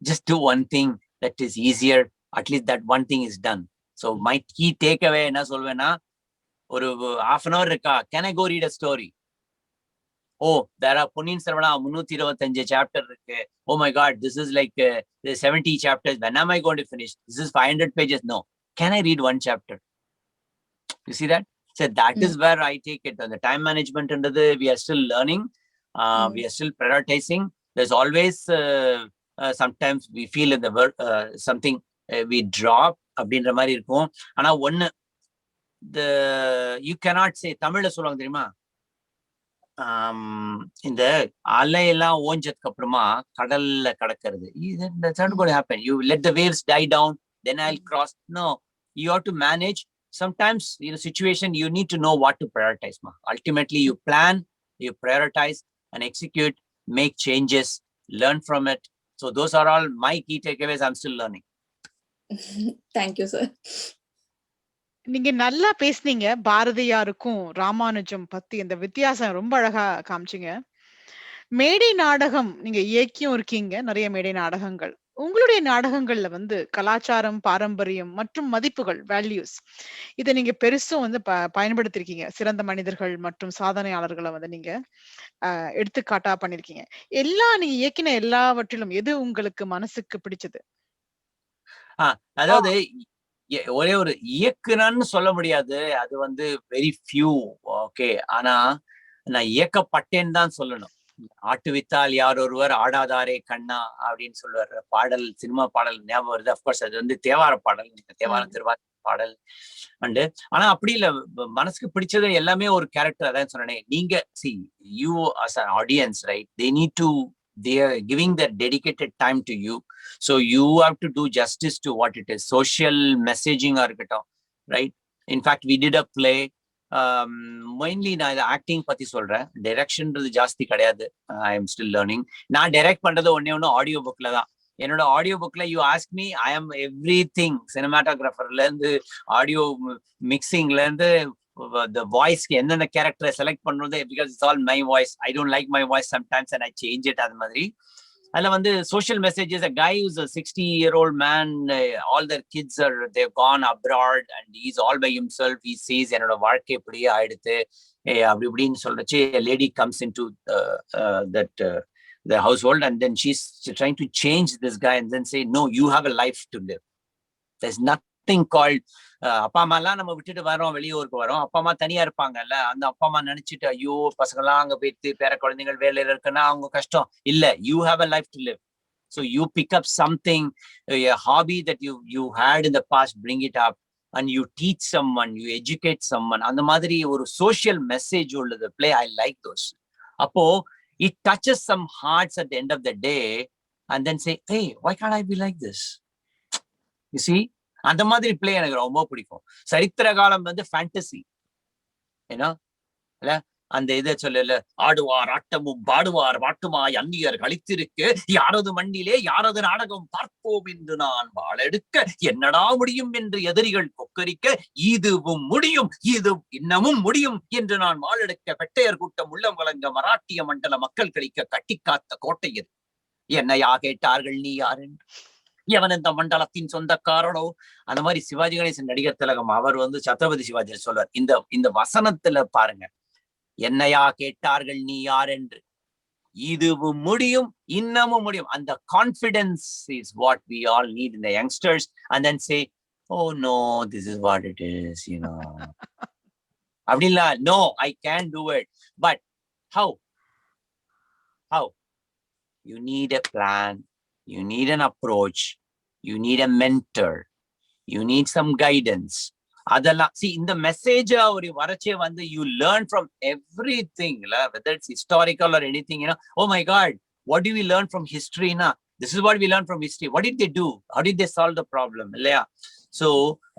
just do one thing that is easier. At least that one thing is done. So my key takeaway enna solvena, ஒரு half an hour இருக்கா, can I go read a story? Oh, there are Ponniyin செல்வனா 325 சாப்டர் இருக்கு. Oh my god, this is like 70 chapters. When am I going to finish? This is 500 pages. No. Can I read one chapter? You see that? So that is where I take it. The time management and we are still learning. We are still prioritizing. There's always sometimes we feel in the work something we drop அப்படின்ற மாதிரி இருக்கும். ஆனா ஒண்ணு, you cannot say, தமிழ்ல சொல்லுவாங்க தெரியுமா, இந்த அலையெல்லாம் ஓஞ்சதுக்கு அப்புறமா கடல்ல கடக்கிறது, that's not going to happen. You let the waves die down, then I'll cross. No, you have to manage. Sometimes in a situation you need to know what to prioritize. Ultimately you plan, you prioritize and execute, make changes, learn from it. So those are all my key takeaways. I'm still learning. Thank you, sir. நீங்க நல்லா பேசுனீங்க. பாரதியாருக்கும் ராமானுஜம் பத்தி இந்த வித்தியாசம் ரொம்ப அழகா காமிச்சீங்க. மேடை நாடகம் நீங்க இயக்கியும் இருக்கீங்க, நிறைய மேடை நாடகங்கள். உங்களுடைய நாடகங்கள்ல வந்து கலாச்சாரம், பாரம்பரியம் மற்றும் மதிப்புகள், வேல்யூஸ், இதை நீங்க பெருசும் வந்து பயன்படுத்திருக்கீங்க. சிறந்த மனிதர்கள் மற்றும் சாதனையாளர்களை வந்து நீங்க எடுத்துக்காட்டா பண்ணிருக்கீங்க. நீங்க இயக்கின எல்லாவற்றிலும் எது உங்களுக்கு மனசுக்கு பிடிச்சது? அதாவது ஒரே ஒரு இயக்குனன்னு சொல்ல முடியாது, அது வந்து வெரி ஃபியூ. ஓகே, ஆனா நான் இயக்கப்பட்டேன்னு தான் சொல்லணும். ஆட்டுவித்தால் யார் ஒருவர் ஆடாதாரே கண்ணா அப்படின்னு சொல்லுவார் பாடல், சினிமா பாடல் ஞாபகம் வருது. அப்கோர்ஸ் அது வந்து தேவார பாடல், தேவாரம் திருவார பாடல் அண்டு. ஆனா அப்படி இல்ல, மனசுக்கு பிடிச்சது எல்லாமே ஒரு கேரக்டர். அதான் சொன்னேன், நீங்க see you as an audience, right, they are giving their dedicated time to you, so you have to do justice to what it is. Social messaging or right. In fact, we did a play, mainly நான் ஆக்டிங் பத்தி சொல்றேன், டைரக்ஷன்றது ஜாஸ்தி கிடையாது. I am still learning. நான் டைரக்ட் பண்றது ஒண்ணே ஆடியோ புக்ல தான். என்னோட ஆடியோ புக்ல you ask me, I am everything. சினிமாட்டோகிராஃபர்ல இருந்து ஆடியோ மிக்சிங்ல இருந்து the voice என்னென்ன கேரக்டரை செலக்ட் பண்றது, because it's all my voice. I don't like my voice sometimes and I change it. அது மாதிரி அதுல வந்து social messages. A guy who's a 60-year-old man, all their kids they've gone abroad and he's all by himself. He says என்னோட வாழ்க்கை இப்படியே ஆயிடுத்து அப்படி இப்படின்னு சொல்றச்சு, a lady comes into the household and then she's trying to change this guy and then say, no, you have a life to live. There's nothing called அப்பா அம்மா எல்லாம் நம்ம விட்டுட்டு வரோம், வெளியூருக்கு வரோம், அப்பா அம்மா தனியா இருப்பாங்கல்ல, அந்த அப்பா அம்மா நினைச்சிட்டு ஐயோ பசங்கெல்லாம் அங்க போயிட்டு பேர குழந்தைகள் வேலையில இருக்குன்னா அவங்க கஷ்டம் இல்ல. You have a life to live. So you pick up something, a hobby that you had in the past, bring it up and you teach someone, you educate someone. அந்த மாதிரி ஒரு social message உள்ளது play. I like those. அப்போ it touches some hearts at the end of the day and then say, hey, why can't I be like this? You see, அந்த மாதிரி பிளே எனக்கு ரொம்ப பிடிக்கும். சரித்திர காலம் வந்து ஃபேண்டசி, ஏன்னா அந்த இதை சொல்லல, ஆடுவார் ஆட்டமும் பாடுவார் வாட்டுமாய் அந்நியர் கழித்திருக்கு, யாரது மண்ணிலே யாரது நாடகம் பார்ப்போம் என்று நான் வாழெடுக்க, என்னடா முடியும் என்று எதிரிகள் கொக்கரிக்க, இதுவும் முடியும் இது இன்னமும் முடியும் என்று நான் வாழெடுக்க, பெட்டையர் கூட்டம் உள்ளம் கலங்க மராட்டிய மண்டல மக்கள் கழிக்க கட்டிக்காத்த கோட்டையது, என்னையா கேட்டார்கள் நீ யார் என்று, எவன் இந்த மண்டலத்தின் சொந்தக்காரனோ. அந்த மாதிரி சிவாஜி கணேசன் நடிகர் திலகம் அவர் வந்து சத்ரபதி சிவாஜி சொல்வார், இந்த வசனத்துல பாருங்க, என்னையா கேட்டார்கள் நீ யார் என்று, இதுவும் முடியும் இன்னமும் முடியும். அந்த confidence is what we all need in the youngsters, and then say, oh no, this is what it is, you know. அப்படின்னா no, I can't do it. But how you need a plan, you need an approach, you need a mentor, you need some guidance. அதெல்லாம் see இந்த மெசேஜ் ஒரு வரச்சே வந்து you learn from everything, whether it's historical or anything, you know. Oh my god, what do we learn from history na? This is what we learn from history. What did they do? How did they solve the problem? இல்லையா? So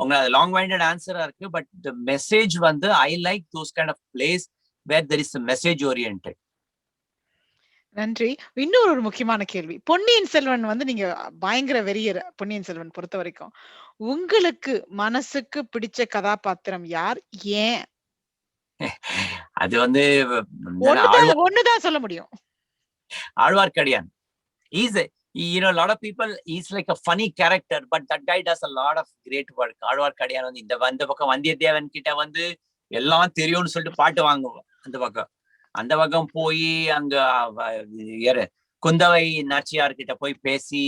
உங்க long winded answer இருக்கு, but the message வந்து I like those kind of plays where there is a message oriented. நன்றி. இன்னொரு ஒரு முக்கியமான கேள்வி, பொன்னியின் செல்வன் வந்து நீங்க பயங்கர வெறியர். பொன்னியின் செல்வன் பொறுத்த வரைக்கும் உங்களுக்கு மனசுக்கு பிடிச்ச கதாபாத்திரம் யார், ஏன்? அது வந்து ஒண்ணுதான் சொல்ல முடியும். Azhwarkadiyan. You know, a lot of people, he's like a funny character, but that guy does a lot of great work. Azhwarkadiyan வந்து இந்த பக்கம் வந்தியத்தேவன் கிட்ட வந்து எல்லாம் தெரியும்னு சொல்லிட்டு பாட்டு வாங்குவோம். அந்த பக்கம் போய் அங்க குந்தவை நாச்சியார் கிட்ட போய் பேசி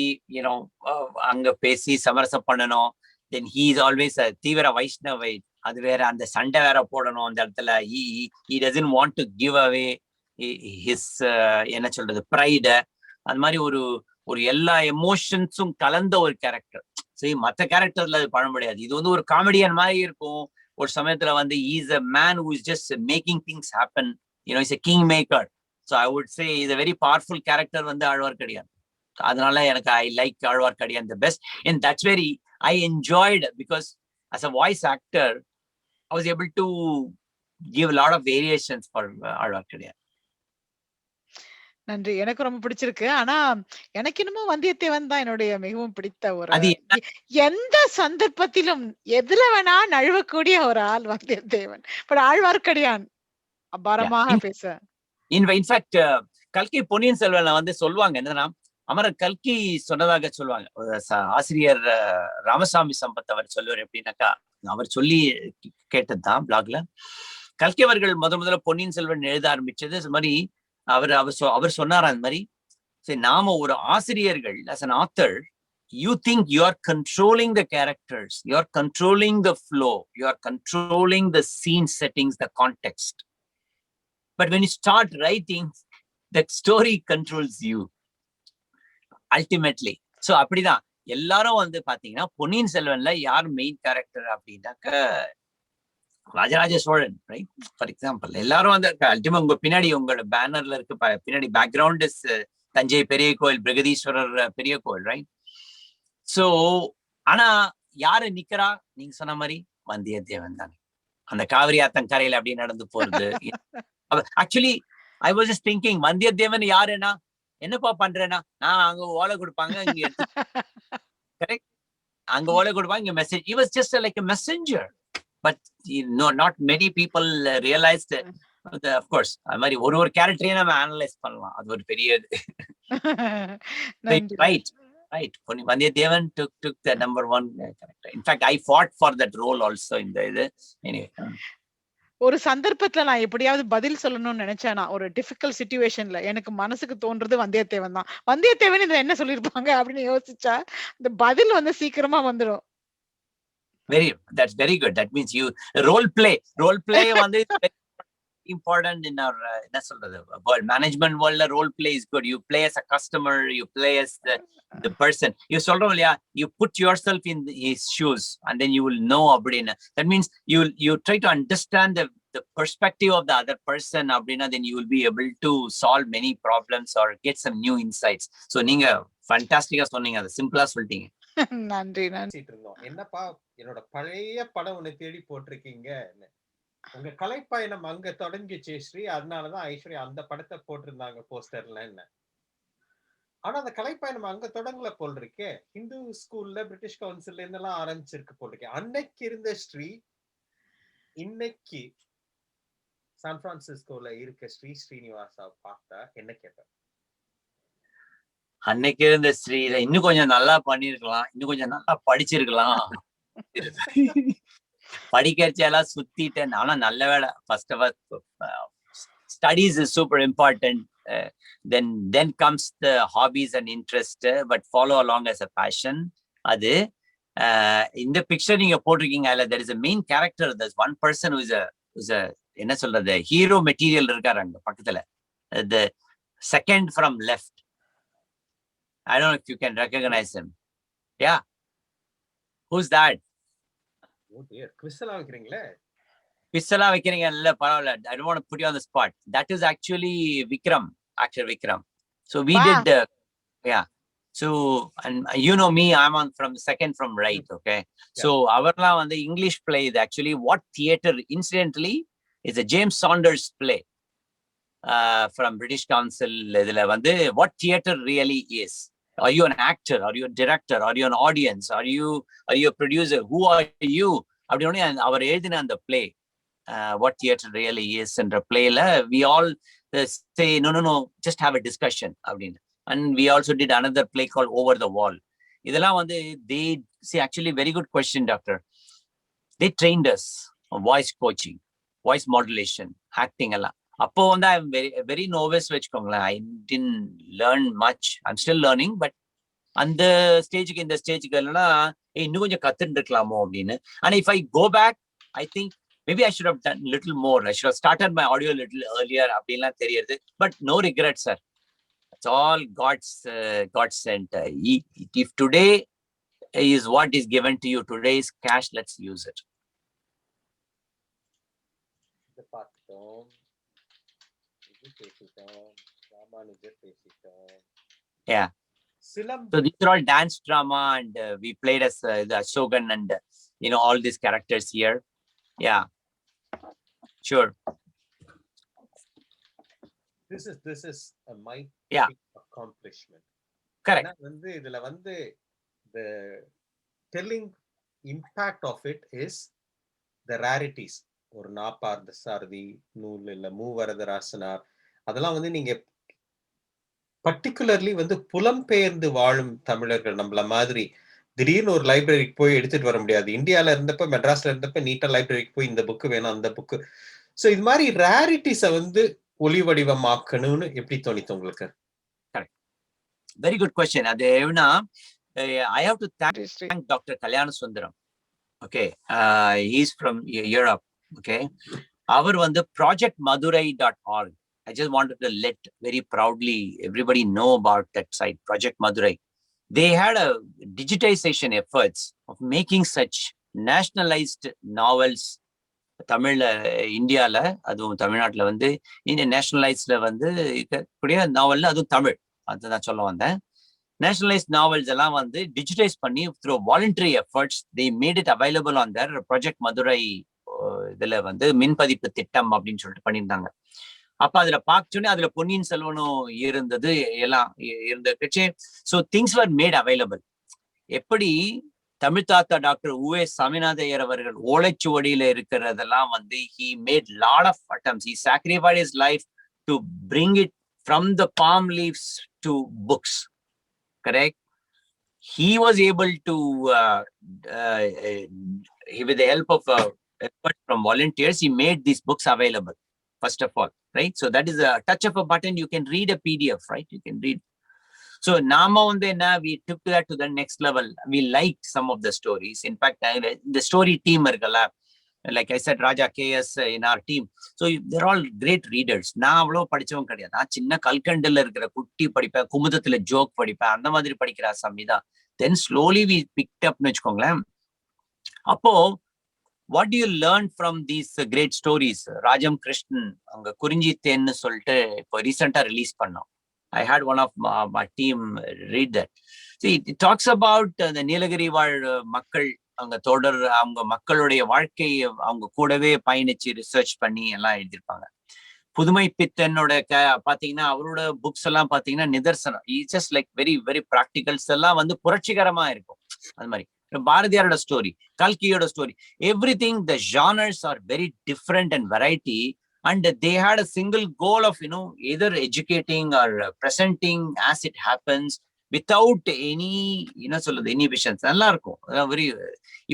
அங்க பேசி சமரசம் பண்ணணும். தென் ஹீ இஸ் ஆல்வேஸ் தீவிர வைஷ்ணவை, அது வேற, அந்த சண்டை வேற போடணும் அந்த இடத்துல. he doesn't want to give away his என்ன சொல்றது ப்ரைட. அது மாதிரி ஒரு எல்லா எமோஷன்ஸும் கலந்த ஒரு கேரக்டர். சரி, மற்ற கேரக்டர்ல அது பண்ண முடியாது. இது வந்து ஒரு காமெடியன் மாதிரி இருக்கும். ஒரு சமயத்துல வந்து is a man who is just making things happen, he's a king maker. So I would say is a very powerful character வந்து ஆழ்வார்க்கடியான். அதனால எனக்கு I like Azhwarkadiyan the best, and that's very I enjoyed, because as a voice actor I was able to give a lot of variations for Azhwarkadiyan. நன்றி. எனக்கு ரொம்ப பிடிச்சிருக்கு. ஆனா எனக்கு என்னமோ வந்தியத்தேவன் தான் என்னுடைய மிகவும் பிடித்த ஒரு, அது எந்த சந்தர்ப்பத்திலும் எதுல வேணா நழுவக்கூடிய ஒரு ஆள் வந்தியத்தேவன். பட் ஆழ்வார்க்கடியான் அபாரமாக பேச. இன்ஃபேக்ட் கல்கி பொன்னியின் செல்வன்ல வந்து சொல்லுவாங்க என்னன்னா, அமரர் கல்கி சொன்னதாக சொல்லுவாங்க. ஆசிரியர் ராமசாமி சம்பத் அவர் சொல்லுவார் எப்படின்னாக்கா, அவர் சொல்லி கேட்டதுதான் பிளாக்ல. கல்கி அவர்கள் முதல்ல பொன்னியின் செல்வன் எழுத ஆரம்பிச்சது இது மாதிரி அவர் சொன்னார். அந்த மாதிரி சரி, நாம ஒரு ஆசிரியர்கள் as an author, you think you are controlling the characters, you are controlling the flow, you are controlling the scene settings, the context. But when you start writing, the story controls you ultimately. So அப்படிதான் எல்லாரும் வந்து பாத்தீங்கன்னா பொன்னியின் செல்வன்ல யார் மெயின் கேரக்டர் அப்படின்னாக்க Rajaraja Cholan, right? For example எல்லாரும் வந்து அல்டிமேட் உங்க பின்னாடி உங்களோட பேனர்ல இருக்கு, பின்னாடி பேக்ரவுண்ட் இஸ் தஞ்சை பெரிய கோயில், பிரகதீஸ்வரர் பெரிய கோயில், ரைட்? சோ ஆனா யாரு நிக்கிறா? நீங்க சொன்ன மாதிரி வந்தியத்தேவன் தானே. அந்த காவிரி ஆத்தங்கரையில அப்படி நடந்து போறது. Actually I was just thinking, Vandiyathevan யாருன்னா என்னப்பா பண்றேன்னா, நான் அங்க ஓலை கொடுப்பாங்க, இங்க கரெக்ட், அங்க ஓலை கொடுப்பாங்க, இங்க message. He was just like a messenger. But not many people realized that, of course, அது மாதிரி ஒரு கேரக்டரையும் நம்ம அனலைஸ் பண்ணலாம். அது ஒரு பெரிய right. Vandiyathevan took the number one character. In fact, I fought for that role also in the anyway. ஒரு சந்தர்ப்பத்துல நான் எப்படியாவது பதில் சொல்லணும்னு நினைச்சேன். நான் ஒரு டிஃபிகல்ட் சிச்சுவேஷன்ல எனக்கு மனசுக்கு தோன்றது வந்தியத்தேவன் தான். வந்தியத்தேவன் இதை என்ன சொல்லிருப்பாங்க அப்படின்னு யோசிச்சா இந்த பதில் வந்து சீக்கிரமா வந்துடும். That's very good. That means you role play வந்து important in our world, management world. Role play is good. You play as a customer, you play as the person. You சொல்றோம் இல்லையா, you put yourself in his shoes and then you will know அப்படின்னா. That means you try to understand the perspective of the other person அப்படின்னா, then you will be able to solve many problems or get some new insights. So நீங்க ஃபண்டாஸ்டிக்கா சொன்னீங்க, அது சிம்பிளா சொல்லிட்டீங்க. நன்றி. என்னப்பா என்னோட பழைய படம் ஒண்ணு தேடி போட்டிருக்கீங்க, உங்க கலைப்பயணம் அங்க தொடங்கிச்சு ஸ்ரீ, அதனாலதான் ஐஸ்வர்யா அந்த படத்தை போட்டிருந்தாங்க போஸ்டர்ல. என்ன ஆனா அந்த கலைப்பயணம் அங்க தொடங்கல போல் இருக்கே, ஹிந்து ஸ்கூல்ல பிரிட்டிஷ் கவுன்சில்ல இருந்தெல்லாம் ஆரம்பிச்சிருக்கு போல் இருக்கே. அன்னைக்கு இருந்த ஸ்ரீ இன்னைக்கு சான் பிரான்சிஸ்கோல இருக்க ஸ்ரீனிவாசா பார்த்தா என்ன கேட்பேன்? அன்னைக்கு இருந்த ஸ்ரீல இன்னும் கொஞ்சம் நல்லா பண்ணிருக்கலாம், இன்னும் கொஞ்சம் நல்லா படிச்சிருக்கலாம். படிக்கிறச்செல்லாம் சுத்திட்டேன். ஆனா நல்ல வேலை, first of all studies is super important. then comes the hobbies and interest, but follow along as a passion. அது இந்த பிக்சர் நீங்க போட்டிருக்கீங்க, அதுல there is a main character, there's one person who is a என்ன சொல்றது ஹீரோ மெட்டீரியல் இருக்காரு அங்க பக்கத்துல, the second from left. I don't know if you can recognize him. Yeah, who's that? Oh dear, குவிஸ்லாம் வைக்கிறீங்களே. குவிஸ்லாம் வைக்கிறீங்க, இல்ல பரவாயில்ல, I don't want to put you on the spot. That is actually Vikram, actor Vikram. So we did yeah. So and you know me, I'm on from second from right, okay? Yeah. So avarla on the English play is actually what theater, incidentally, is a James Saunders play from British Council. Idhula vande what theater really is. Are you an actor? Are you a director? Are you an audience? Are you a producer? Who are you? அப்படினே அவர் எழுதின அந்த play, what theater really is என்ற playல we all say no, just have a discussion அப்படின்னு. And we also did another play called Over the Wall. இதெல்லாம் வந்து they see, actually very good question, doctor. They trained us on voice coaching. Voice modulation, acting எல்லாம். அப்போ வந்து ஐ எம் வெரி நோவஸ் வச்சுக்கோங்களேன். I didn't learn much, I am still learning. But அந்த ஸ்டேஜுக்கு இந்த ஸ்டேஜுக்கு எல்லாம் இன்னும் கொஞ்சம் கத்துட்டு இருக்கலாமோ அப்படின்னு. And if I go back, I think maybe I should have done little more. I should have started my audio a little earlier. அப்படின்லாம் தெரியுது. But no regrets, sir. It's all God sent. If today is what is given to you, today is cash, let's use it. Yeah. So these are all dance drama, and we played as the Ashokan and all these characters here. Yeah. Sure. This is a mighty accomplishment. Correct. வந்து இதுல வந்து the telling impact of it is the rarities. ஒரு நாப்பார்ந்த சாரதி நூல் இல்ல மூவரத ராசனார், அதெல்லாம் வந்து நீங்க பர்டிகுலர்லி வந்து புலம்பெயர்ந்து வாழும் தமிழர்கள் நம்மள மாதிரி திடீர்னு ஒரு லைப்ரரிக்கு போய் எடுத்துட்டு வர முடியாது. இந்தியால இருந்தப்ப, மெட்ராஸ்ல இருந்தப்ப நீட்டா லைப்ரரிக்கு போய் இந்த புக்கு வேணும், அந்த புக்கு. சோ இது மாதிரி ரேரிட்டிஸை வந்து ஒளி வடிவமாக்கணும்னு எப்படி தோணித்து உங்களுக்கு? Very good question. அது எப்படின்னா, I have to thank Dr. Kalyana Sundaram. Okay. He's from Europe. Okay. அவர் வந்து projectmadurai.org. I just wanted to let very proudly everybody know about that site, Project Madurai. They had a digitization efforts of making such nationalized novels. தமிழ்ல, இந்தியால, அதுவும் தமிழ்நாட்டுல வந்து இந்திய நேஷனலைஸ்ல வந்து இருக்கக்கூடிய நாவல்ல அதுவும் தமிழ், அதுதான் சொல்ல வந்தேன். நேஷனலைஸ்ட் நாவல்ஸ் எல்லாம் வந்து டிஜிட்டைஸ் பண்ணி through voluntary efforts they made it available on their project Madurai இதுல வந்து மின்பதிப்பு திட்டம் அப்படின்னு சொல்லிட்டு பண்ணியிருந்தாங்க. அப்ப அதுல பார்க்கச்சோன்னே அதுல பொன்னியின் செல்வனும் இருந்தது, எல்லாம் இருந்துச்சு. ஸோ திங்ஸ் வர் மேட் அவைலபிள். எப்படி தமிழ் தாத்தா டாக்டர் உவே சாமிநாதையர் அவர்கள் ஓலைச்சுவடியில இருக்கிறதெல்லாம் வந்து he made lot of attempts. He sacrificed his life to bring it from the palm leaves to books. Correct? He was able to with the help of effort from volunteers, he made these books available, first of all, right? So that is a touch of a button, you can read a PDF, right? You can read. So நாம வந்து என்ன, we took that to the next level. We liked some of the stories. In fact, the story team இருக்குல்ல, like I said, Raja KS in our team. So they're all great readers. நான் அவ்வளவு படிச்சவங்க கிடையாது. நான் சின்ன கல்கண்டில் இருக்கிற குட்டி படிப்பேன், குமுதத்துல ஜோக் படிப்பேன், அந்த மாதிரி படிக்கிற சம்மிதான். Then slowly we picked up னு வச்சுக்கோங்களேன். அப்போ what do you learn from these great stories? Rajam Krishnan அங்க குறிஞ்சி தேன்னு சொல்லிட்டு இப்போ ரீசெண்டா ரிலீஸ் பண்ணோம். I had one of my team read that. See, it talks about the Nilgiri வாழ் மக்கள், அங்க தொடர் அவங்க மக்களுடைய வாழ்க்கையை அவங்க கூடவே பயணிச்சு ரிசர்ச் பண்ணி எல்லாம் எழுதியிருப்பாங்க. புதுமை பித்தனோட பாத்தீங்கன்னா அவரோட புக்ஸ் எல்லாம் பாத்தீங்கன்னா நிதர்சனம், just like very very practicals எல்லாம் வந்து புரட்சிகரமா இருக்கும். அது மாதிரி பாரதியாரோட ஸ்டோரி, கல்கியோட story, everything, the genres are very different and variety. And they had a single goal of, either educating or presenting as it happens without any, சொல்லுது inhibitions. நல்லா இருக்கும். வெரி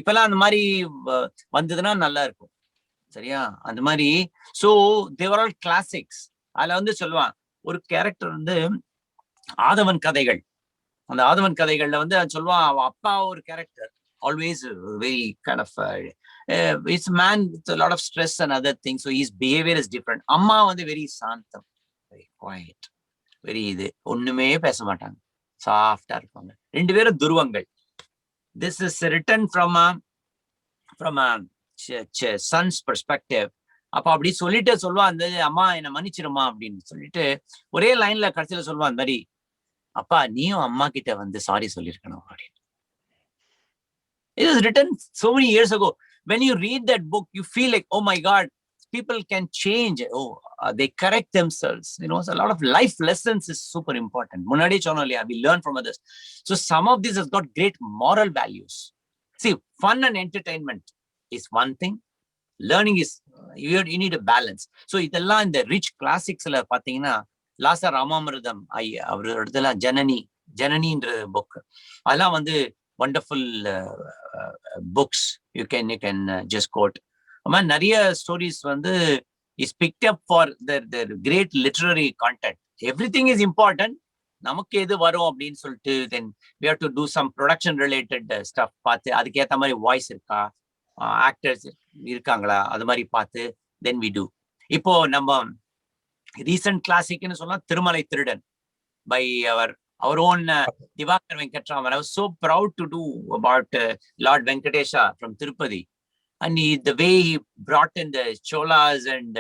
இப்பெல்லாம் அந்த மாதிரி வந்ததுன்னா நல்லா இருக்கும். சரியா? அந்த மாதிரி. ஸோ தேவர் ஆல் கிளாசிக்ஸ். அதுல வந்து சொல்லுவான் ஒரு கேரக்டர் வந்து ஆதவன் கதைகள். அந்த ஆதவன் கதைகள்ல வந்து சொல்லுவான், அவன் அப்பா ஒரு character, always very kind of it's a man with a lot of stress and other things, so his behavior is different. Amma வந்து very சாந்தம், very quiet, very இது ஒண்ணுமே பேச மாட்டாங்க, சாஃப்டா இருப்பாங்க. ரெண்டு பேரும் துருவங்கள். This is written from a son's perspective. அப்ப அப்படி சொல்லிட்டு சொல்லுவான், அந்த அம்மா என்ன மன்னிச்சிருமா அப்படின்னு சொல்லிட்டு ஒரே லைன்ல கடைசியில சொல்லுவான், அந்த மாதிரி அப்பா நீயும் அம்மா கிட்ட வந்து சாரி சொல்லிருக்கணும் அப்படின்னு. It was written so many years ago. When you read that book, you feel like, oh my God, people can change. They correct themselves. So a lot of life lessons is super important. Munadi chonaliya, we learn from others. So some of this has got great moral values. See, fun and entertainment is one thing. Learning is, you need a balance. So இதெல்லாம் இந்த rich classicsல பாத்தீங்கன்னா, லாசா ராமாமிர்தம் அவரோடதெல்லாம் ஜனனின்ற புக், அதெல்லாம் வந்து wonderful books you can just quote. அது மாதிரி நிறைய ஸ்டோரிஸ் வந்து is picked up for their great literary content. Everything is important. நமக்கு எது வரும் அப்படின்னு சொல்லிட்டு தென் we have to do some production related stuff பார்த்து அதுக்கேற்ற மாதிரி வாய்ஸ் இருக்கா, ஆக்டர்ஸ் இருக்காங்களா, அது மாதிரி பார்த்து தென் we do. இப்போ நம்ம ரீசன்ட் கிளாசிக்னு சொன்னா திருமலை திருடன் by our own Divakar Venkatraman. I was so proud to do about Lord Venkatesha from Tirupati, and the way he brought in the Cholas and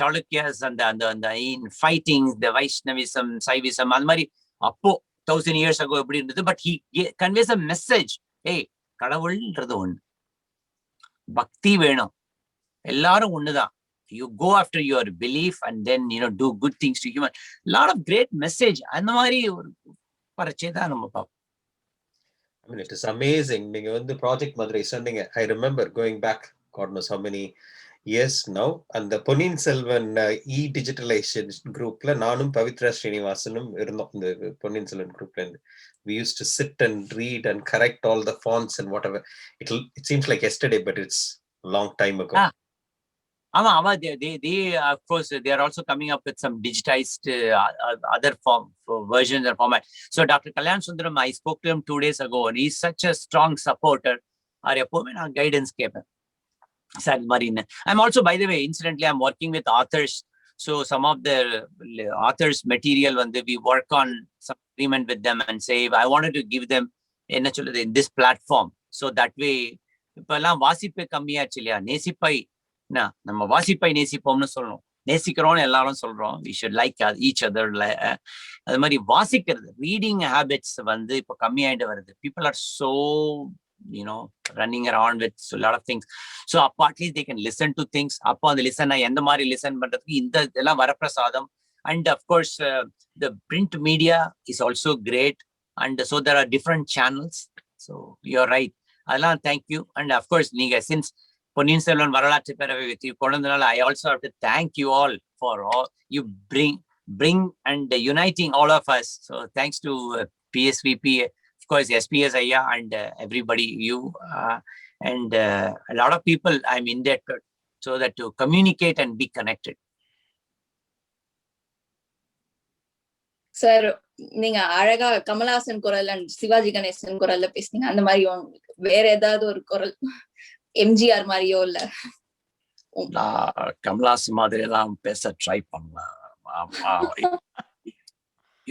Chalukyas and the in fighting the Vaishnavism, Saivism, அது மாதிரி அப்போ 1000 years ago எப்படி இருந்தது. But he conveys a message. hey, கடவுள்ன்றது ஒண்ணு, பக்தி வேணும், எல்லாரும் ஒண்ணுதான். You go after your belief and then do good things to human. Lot of great message. அந்த மாதிரி ஒரு பரச்சேதான் நம்ம பார்ப்போம். I mean, it is amazing. நீங்க வந்து ப்ராஜெக்ட் மாதிரி சொன்னீங்க. I remember going back God knows how many years now, and the Ponniyin Selvan e-digitalization groupல நானும் பவித்ரா ஸ்ரீனிவாசனும் இருந்தோம். இந்த பொன்னியின் செல்வன் groupல இருந்து we used to sit and read and correct all the fonts and whatever. It seems like yesterday, but it's a long time ago. ஆமா, they of course they are also coming up with some digitized other versions and format. So Dr. Kalyan Sundaram, I spoke to him 2 days ago, and he's such a strong supporter. எப்பவுமே நான் கைடன்ஸ் கேட்பேன் சார் மாதிரின்னு. I'm also, by the way, incidentally, I'm working with authors. So some of the authors material வந்து we work on some agreement with them and say I wanted to give them என்ன சொல்றது in this platform. So that way இப்ப எல்லாம் வாசிப்பை கம்மியாச்சு இல்லையா, நேசிப்பை நம்ம வாசிப்பை நேசிப்போம்னு சொல்லணும். நேசிக்கிறோம்னு எல்லாரும் சொல்றோம். we should like each other. அது மாதிரி வாசிக்கிறது, ரீடிங் ஹேபிட்ஸ் வந்து இப்போ கம்மியாயிட்டு வருது. people are so running around with a lot of things. So அப்போ at least they can listen to things. அப்போ அந்த லிசன் எந்த மாதிரி லிசன் பண்றதுக்கு இந்த இதெல்லாம் வரப்பிரசாதம். And of course the print media is also great, and so there are different channels. So you're right, அதெல்லாம் thank you. And of course நீங்க since பொன்னியின் செல்வன் வரலாற்று பேரவை வெற்றி கொண்டதுனால I also have to thank you all for all you bring and uniting all of us. So thanks to PSVP, of course SPS Ayya, and everybody, you and a lot of people I'm indebted so that to communicate and be connected. Sir, நீங்க அழகா கமலஹாசன் குரல் அண்ட் சிவாஜி கணேசன் குரல்ல பேசுனீங்க. அந்த மாதிரி வேற ஏதாவது ஒரு குரல், எம்ஜிஆர் மாதிரியோ இல்ல? நான் கமலஹாசன் மாதிரி எல்லாம் பேச ட்ரை பண்ணலாம்.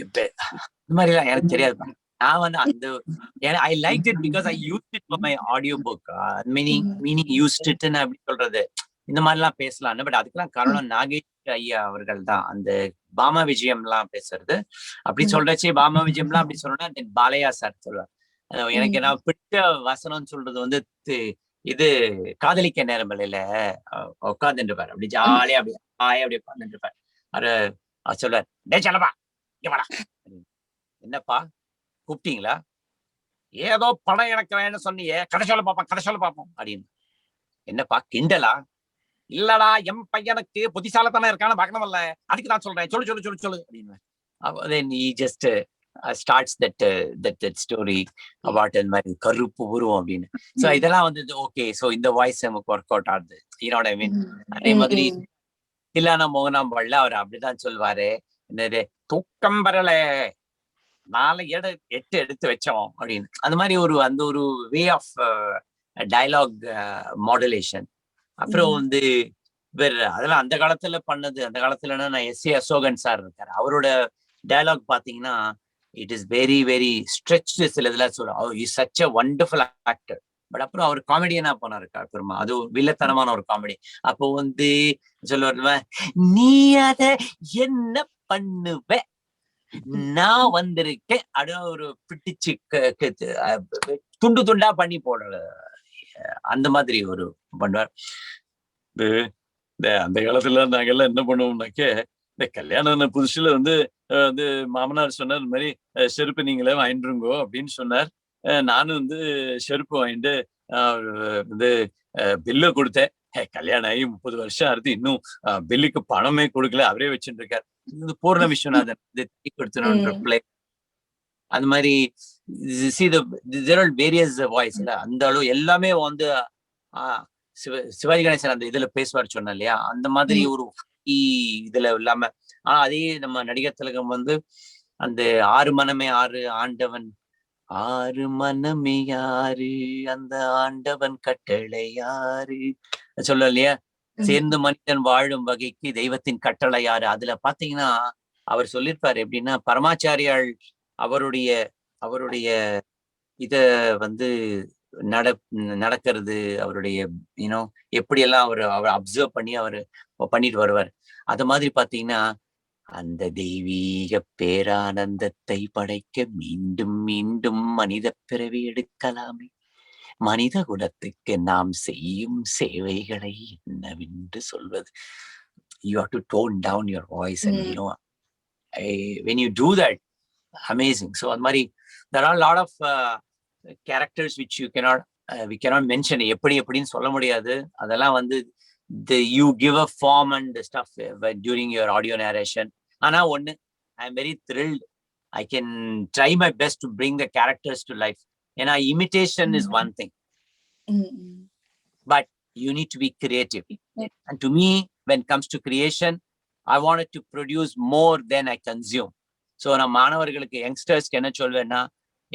இந்த மாதிரி எல்லாம் எனக்கு தெரியாது. நான் வந்து அந்த I liked it because I used it for my audio book. meaning used it ன்னு அப்படி சொல்றது, இந்த மாதிரி எல்லாம் பேசலாம்னு. பட் அதுக்கெல்லாம் காரணம் நாகேஷ் ஐயா அவர்கள் தான். அந்த பாமா விஜயம் எல்லாம் பேசுறது அப்படி சொல்றச்சு, பாமா விஜயம் எல்லாம் அப்படி சொல்லணும்னா பாலையா சார் சொல்லுவார். எனக்கு நான் பிடிச்ச வசனம் சொல்றது வந்து இது காதலிக்க நேரம் இல்ல உட்கார்ந்துட்டு இருப்பாரு, அப்படி ஜாலியா அப்படி உட்கார்ந்துட்டு இருப்பாரு. அவரு சொல்லுவார், டே சொல்லப்பா இவடா, என்னப்பா கூப்பிட்டீங்களா, ஏதோ படம் இறக்குறேன்னு சொன்னீங்க, கதை சொல்ல பார்ப்போம் அப்படின்னு. என்னப்பா கிண்டலா? இல்லடா, என் பையனுக்கு புத்திசாலத்தானே இருக்கான்னு பார்க்கணும்ல, அதுக்கு நான் சொல்றேன், சொல்லு அப்படின்னு. then he just starts that story about the மாதிரி கருப்பு உருவம் அப்படின்னு. சோ இதெல்லாம் வந்து ஓகே, சோ இந்த வாய்ஸ் நமக்கு ஒர்க் அவுட் ஆகுது. you know what I mean? அதே மாதிரி தில்லானா மோகனாம்பாள்ல அவர் அப்படிதான் சொல்வாரு, என்னது தூக்கம் வரல 4 8 எடுத்து வச்சோம் அப்படின்னு. அந்த மாதிரி அந்த ஒரு வே ஆஃப் டயலாக் மாடுலேஷன். அப்புறம் வந்து அதெல்லாம் அந்த காலத்துல பண்ணது. அந்த காலத்துலன்னா நான் எஸ்.ஏ. அசோகன் சார் இருக்காரு, அவரோட டயலாக் பாத்தீங்கன்னா it is very very stretched. சில இதெல்லாம் சொல்லுவோம், is such a wonderful actor. But அப்புறம் அவர் காமெடியனா போனாரு அப்புறமா, அது வில்லத்தனமான ஒரு காமெடி. அப்போ வந்து சொல்லுவார், நீ அத என்ன பண்ணுவ, நான் வந்திருக்கேன் அட ஒரு பிடிச்சு துண்டு துண்டா பண்ணி போடல, அந்த மாதிரி ஒரு பண்ணுவார். அந்த காலத்துல நாங்க எல்லாம் என்ன பண்ணுவோம்னாக்க, இந்த கல்யாணம் புதுசுல வந்து மாமனார் சொன்னார், இந்த மாதிரி செருப்பு நீங்களே வாங்கிட்டுருங்கோ அப்படின்னு சொன்னார். நானும் வந்து செருப்பு வாங்கிட்டு வந்து பில்லு கொடுத்தேன். கல்யாணம் ஆகி 30 வருஷம் ஆகுது, இன்னும் பில்லுக்கு பணமே கொடுக்கல, அவரே வச்சுட்டு இருக்காரு. இது பூர்ண விஸ்வநாதன் கொடுத்தணும்ன்ற பிள்ளை. அந்த மாதிரி வேரியஸ் வாய்ஸ் அந்த அளவு எல்லாமே வந்து சிவாஜி கணேசன் அந்த இதுல பேசுவார் சொன்ன இல்லையா, அந்த மாதிரி ஒரு இதுல இல்லாம, ஆனா அதே நம்ம நடிகர் திலகம் வந்து அந்த 6 மனமே 6 ஆண்டவன் 6 மனமே 6 அந்த ஆண்டவன் கட்டளை 6 சொல்ல இல்லையா, சேர்ந்து மனிதன் வாழும் வகைக்கு தெய்வத்தின் கட்டளை 6. அதுல பாத்தீங்கன்னா அவர் சொல்லியிருப்பாரு எப்படின்னா, பரமாச்சாரியால் அவருடைய இத வந்து நடக்கிறது, அவருடைய எப்படியெல்லாம் அவர் அப்சர்வ் பண்ணி அவர் பண்ணிட்டு வருவார். அது மாதிரி பாத்தீங்கன்னா, அந்த தெய்வீக பேரானந்தத்தை படைக்க மீண்டும் மீண்டும் மனித பிறவி எடுக்கலாமே, மனித குலத்துக்கு நாம் செய்யும் சேவைகளை என்னவென்று சொல்வது. You have to tone down your voice and when you do that, amazing. So அது மாதிரி there are a lot of characters which we cannot mention. எப்படின்னு சொல்ல முடியாது. அதெல்லாம் வந்து you give a form and stuff during your audio narration. ஆனா ஒண்ணு, I am very thrilled. I can try my best to bring the characters to life. ஏன்னா imitation is one thing, but you need to be creative. And to me, when it comes to creation, I wanted to produce more than I consume. So நான் மாணவர்களுக்கு யங்ஸ்டர்ஸ்க்கு என்ன சொல்வேன்னா,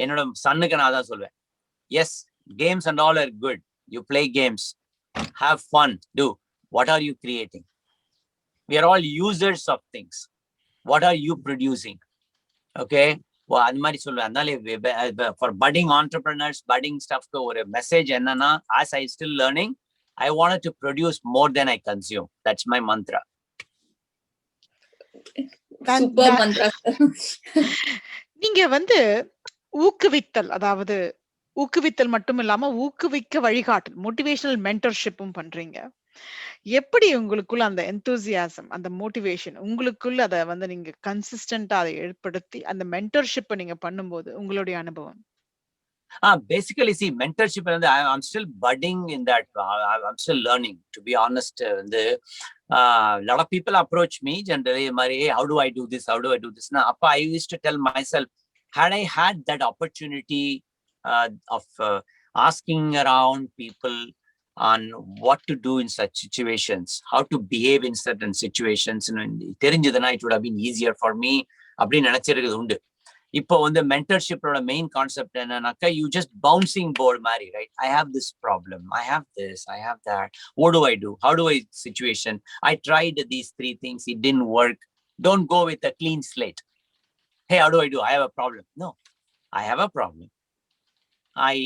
என்னோட சன்னுக்கு நான் தான் சொல்வேன், S, games and all are good. You play games, have fun, do. What are you creating? We are all users of things. What are you producing? Okay, அது மாதிரி சொல்லுவேன். அதனால for budding entrepreneurs, budding stuffக்கு ஒரு மெசேஜ் என்னன்னா, as I still learning, I wanted to produce more than I consume. That's my mantra. Super mantra. நீங்க வந்து ஊக்குவித்தல், அதாவது ஊக்குவித்தல் மட்டும் இல்லாம ஊக்குவிக்க வழிகாட்டல், மோட்டிவேஷனல் மென்டர்ஷிப்பும் பண்றீங்க. எப்படி உங்களுக்குள்ள அந்த எந்தூசியாசம், அந்த மோட்டிவேஷன் உங்களுக்குள்ள அதை வந்து நீங்க கன்சிஸ்டன்டா அதை ஏற்படுத்தி அந்த மென்டர்ஷிப்பை நீங்க பண்ணும்போது உங்களுடைய அனுபவம்? Basically, see, mentorship, I'm still budding in that. I'm still learning, to be honest. A lot of people approach me generally, hey, how do I do this? How do I do this? Now, I used to tell myself, had I had that opportunity of asking around people on what to do in such situations, how to behave in certain situations, தெரிஞ்சதுன்னா it would have been easier for me அப்படின்னு நினைச்சிருக்கிறது உண்டு. இப்போ வந்து மென்டர்ஷிப்போட மெயின் கான்செப்ட் என்னன்னாக்கா, யூ ஜஸ்ட் பவுன்சிங் போர்டு மாதிரி, right? I have this problem, I have this, I have that, what do I do, how do I situation, I tried these 3 things, it didn't work. Don't go with a clean slate. Hey, how do I do? I have a problem. No, I have a problem. I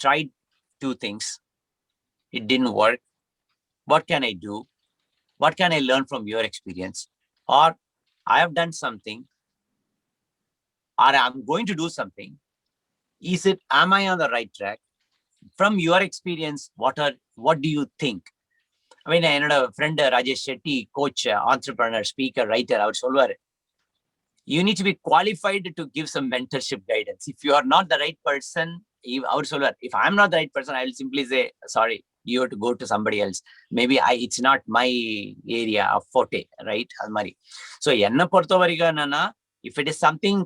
tried 2 things, it didn't work. What can I do? What can I learn from your experience? Or I have done something, or I'm going to do something. Am I on the right track? From your experience, what do you think? I mean, என்னோட friend Rajesh Shetty, coach, entrepreneur, speaker, writer, அவர் சொல்வாரு, you need to be qualified to give some mentorship guidance. If you are not the right person, அவர் சொல்வார், if I'm not the right person, I will simply say, sorry, you have to go to somebody else. Maybe it's not my area of forte, right? அது மாதிரி. So என்ன பொறுத்த வரைக்கும் என்னன்னா, if it is something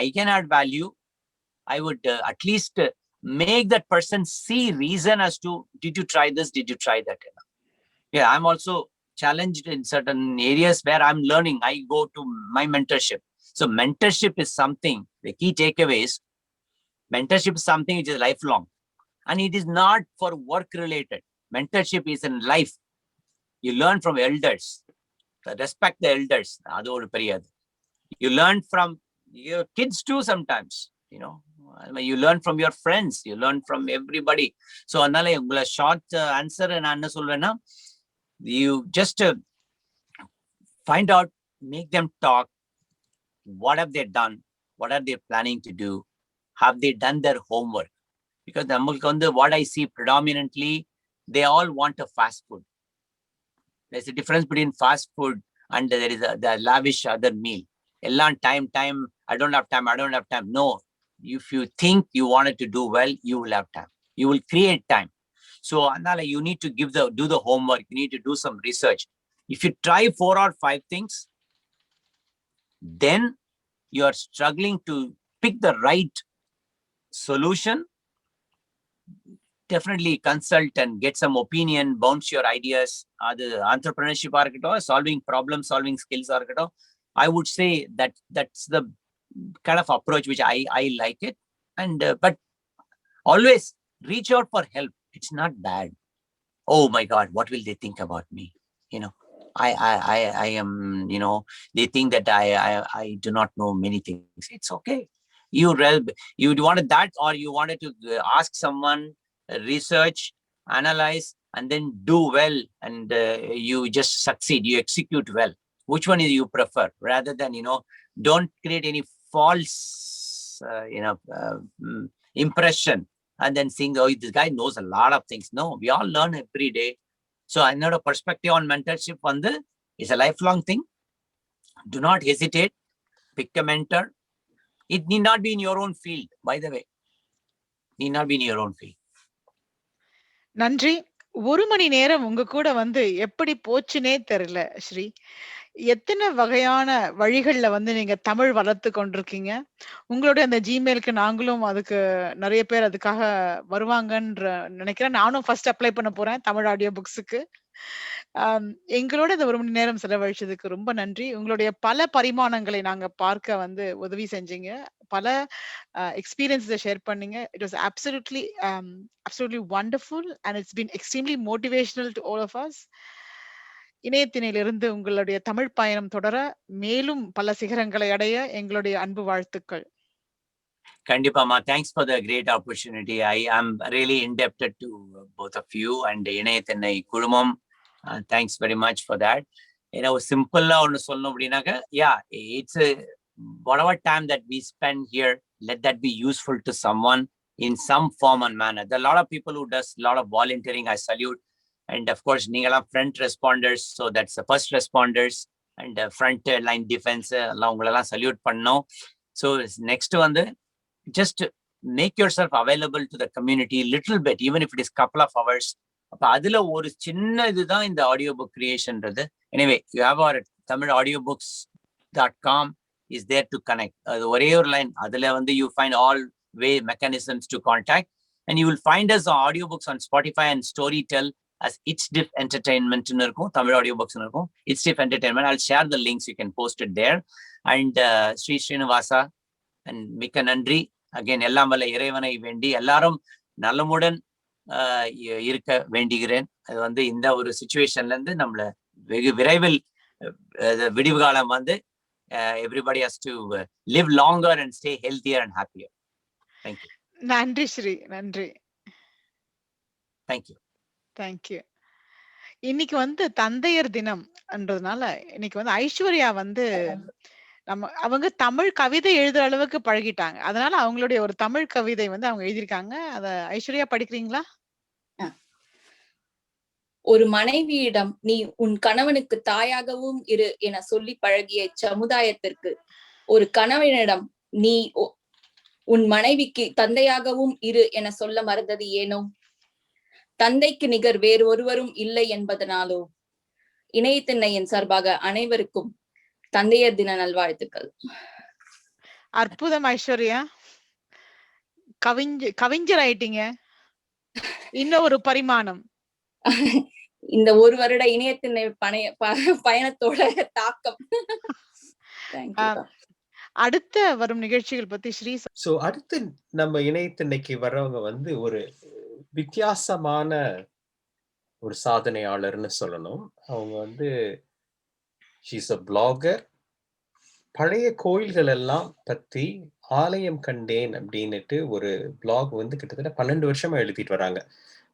I can add value, I would at least make that person see reason as to, did you try this, did you try that? Yeah, I'm also challenged in certain areas where I'm learning. I go to my mentorship. So mentorship is something, the key takeaways, mentorship is something which is lifelong, and it is not for work related. Mentorship is in life. You learn from elders, respect the elders. You learn from your kids too sometimes, you learn from your friends, you learn from everybody. So அதனால உங்களை ஷார்ட் ஆன்சர் நான் என்ன சொல்வேன்னா, you just find out, make them talk, what have they done, what are they planning to do, have they done their homework? Because நம்மளுக்கு வந்து what I see predominantly, they all want a fast food. There's a difference between fast food and there is the lavish other meal. Ellam time, I don't have time. No, if you think you wanted to do well, you will have time, you will create time. So anala, you need to do the homework, you need to do some research. If you try 4 or 5 things, then you are struggling to pick the right solution, definitely consult and get some opinion, bounce your ideas. அது entrepreneurship இருக்கட்டும், solving problem solving skills இருக்கட்டும், I would say that's the kind of approach which I like it. And but always reach out for help. It's not bad. Oh my God, what will they think about me? I am, they think that I do not know many things. It's okay. You wanted that, or you wanted to ask someone, research, analyze, and then do well, and you just succeed, you execute well. Which one is you prefer? Rather than, don't create any false, impression, and then think, oh, this guy knows a lot of things. No, we all learn every day. So another perspective on mentorship is a lifelong thing. Do not hesitate. Pick a mentor. It need not be in your own field, by the way. Need not be in your own field. நன்றி. 1 மணி நேரம் உங்க கூட எப்படி போச்சுன்னே தெரியல ஸ்ரீ. எத்தனை வகையான வழிகள்ல நீங்க தமிழ் வளர்த்து கொண்டிருக்கீங்க. உங்களுடைய அந்த ஜிமெயிலுக்கு நாங்களும் அதுக்கு நிறைய பேர் அதுக்காக வருவாங்கன்ற நினைக்கிறேன். நானும் ஃபர்ஸ்ட் அப்ளை பண்ண போறேன் தமிழ் ஆடியோ புக்ஸுக்கு. எங்களோட இந்த 1 மணி நேரம் செலவழிச்சதுக்கு ரொம்ப நன்றி. உங்களுடைய பல பரிமாணங்களை நாங்க பார்க்க உதவி செஞ்சீங்க. பல எக்ஸ்பீரியன்ஸை ஷேர் பண்ணீங்க. It was absolutely wonderful and it's been extremely motivational to all of us. இணையத்தினிலிருந்து உங்களுடைய தமிழ் பயணம் தொடர, மேலும் பல சிகரங்களை அடைய எங்களுடைய அன்பு வாழ்த்துக்கள். கண்டிப்பாமா, thanks for the great opportunity. I am really indebted to both of you and இணையத்தினை குழுமம். Thanks very much for that. சிம்பிளா ஒன்று சொல்லணும் அப்படின்னாக்க, it's whatever time that we spend here, let that be useful to someone in some form and manner. There are a lot of people who does a lot of volunteering. I salute. And of course, நீங்களா front responders, so that's the first responders and front line defense, உங்களெல்லாம் salute பண்ணோம். So next just make yourself available to the community little bit, even if it is couple of hours. அப்ப அதுல ஒரு சின்ன இதுதான் இந்த ஆடியோ புக் கிரியேஷன்றது. Anyway, you have our tamilaudiobooks.com is there to connect. அது ஒரே ஒரு லைன். அதுல you find all way mechanisms to contact, and you will find us on audiobooks on Spotify and Storytel as It's Diff Entertainment னு இருக்கும், தமிழ் ஆடியோ புக்ஸ் இருக்கும், It's Diff Entertainment. I'll share the links, you can post it there. And Sri Srinivasa, and மிக்க நன்றி. அகைன் எல்லாம் வல்ல இறைவனை வேண்டி எல்லாரும் நலமுடன் இருக்க வேண்டுகிறேன். அது இந்த ஒரு சிச்சுவேஷன்ல இருந்து நம்மள வெகு விரைவில் விடிவு காலம் everybody has to live longer and stay healthier and happier. Thank you. நன்றி ஸ்ரீ, நன்றி. Thank you. Thank you. இன்னைக்கு தந்தையர் தினம்ன்றதுனால இன்னைக்கு ஐஸ்வர்யா அவங்க தமிழ் கவிதை எழுதுற அளவுக்கு பழகிட்டாங்க. அதனால அவங்களுடைய ஒரு தமிழ் கவிதை அவங்க எழுதியிருக்காங்க. அத ஐஸ்வர்யா படிக்கிறீங்களா? ஒரு மனைவியிடம் நீ உன் கணவனுக்கு தாயாகவும் இரு என சொல்லி பழகிய சமுதாயத்திற்கு ஒரு கணவனிடம் நீ உன் மனைவிக்கு தந்தையாகவும் இரு என சொல்ல மறந்தது ஏனோ? தந்தைக்கு நிகர் வேறு ஒருவரும் இல்லை என்பதனாலோ? இணையத்திண்ணையின் சார்பாக அனைவருக்கும் தந்தையர் தின நல்வாழ்த்துக்கள். அற்புதம் ஐஸ்வர்யா, கவிஞர் ஆயிட்டீங்க. இன்னும் ஒரு பரிமாணம். இந்த ஒரு வருட இணையத்திண்ணை பயணத்தோட தாக்கம். அடுத்த வரும் நிகழ்ச்சிகள் பத்தி ஸ்ரீ. சோ அடுத்து நம்ம இணையத்திண்ணைக்கு வர்றவங்க ஒரு வித்தியாசமான ஒரு சாதனையாளர்னு சொல்லணும். அவங்க she's a blogger. பழைய கோயில்கள் எல்லாம் பத்தி ஆலயம் கண்டேன் அப்படின்னுட்டு ஒரு பிளாக் கிட்டத்தட்ட 12 வருஷமா எழுதிட்டு வராங்க.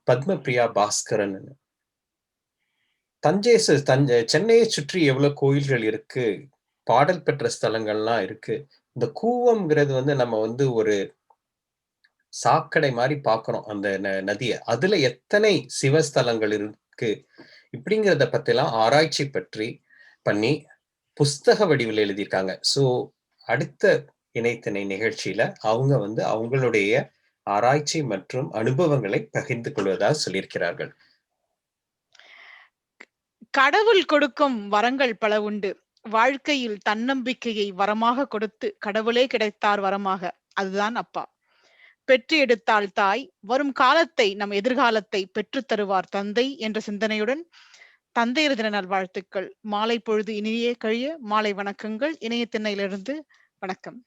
பத்மபிரியா பாஸ்கரன். சென்னையை சுற்றி எவ்வளவு கோயில்கள் இருக்கு, பாடல் பெற்ற ஸ்தலங்கள்லாம் இருக்கு. இந்த கூவம்ங்கிறது நம்ம ஒரு சாக்கடை மாதிரி பாக்குறோம் அந்த நதிய. அதுல எத்தனை சிவஸ்தலங்கள் இருக்கு இப்படிங்கிறத பத்தி எல்லாம் ஆராய்ச்சி பண்ணி புஸ்தக வடிவில் எழுதியிருக்காங்க. சோ அடுத்த இணையத்திணை நிகழ்ச்சியில அவங்க அவங்களுடைய ஆராய்ச்சி மற்றும் அனுபவங்களை பகிர்ந்து கொள்வதாக சொல்லியிருக்கிறார்கள். கடவுள் கொடுக்கும் வரங்கள் பல உண்டு. வாழ்க்கையில் தன்னம்பிக்கையை வரமாக கொடுத்து கடவுளே கிடைத்தார் வரமாக. அதுதான் அப்பா. பெற்று எடுத்தாள் தாய், வரும் காலத்தை நம் எதிர்காலத்தை பெற்றுத் தருவார் தந்தை என்ற சிந்தனையுடன் தந்தையர் தின நல்வாழ்த்துக்கள். மாலை பொழுது இனிய கழிய மாலை வணக்கங்கள். இணைய திண்ணையிலிருந்து வணக்கம்.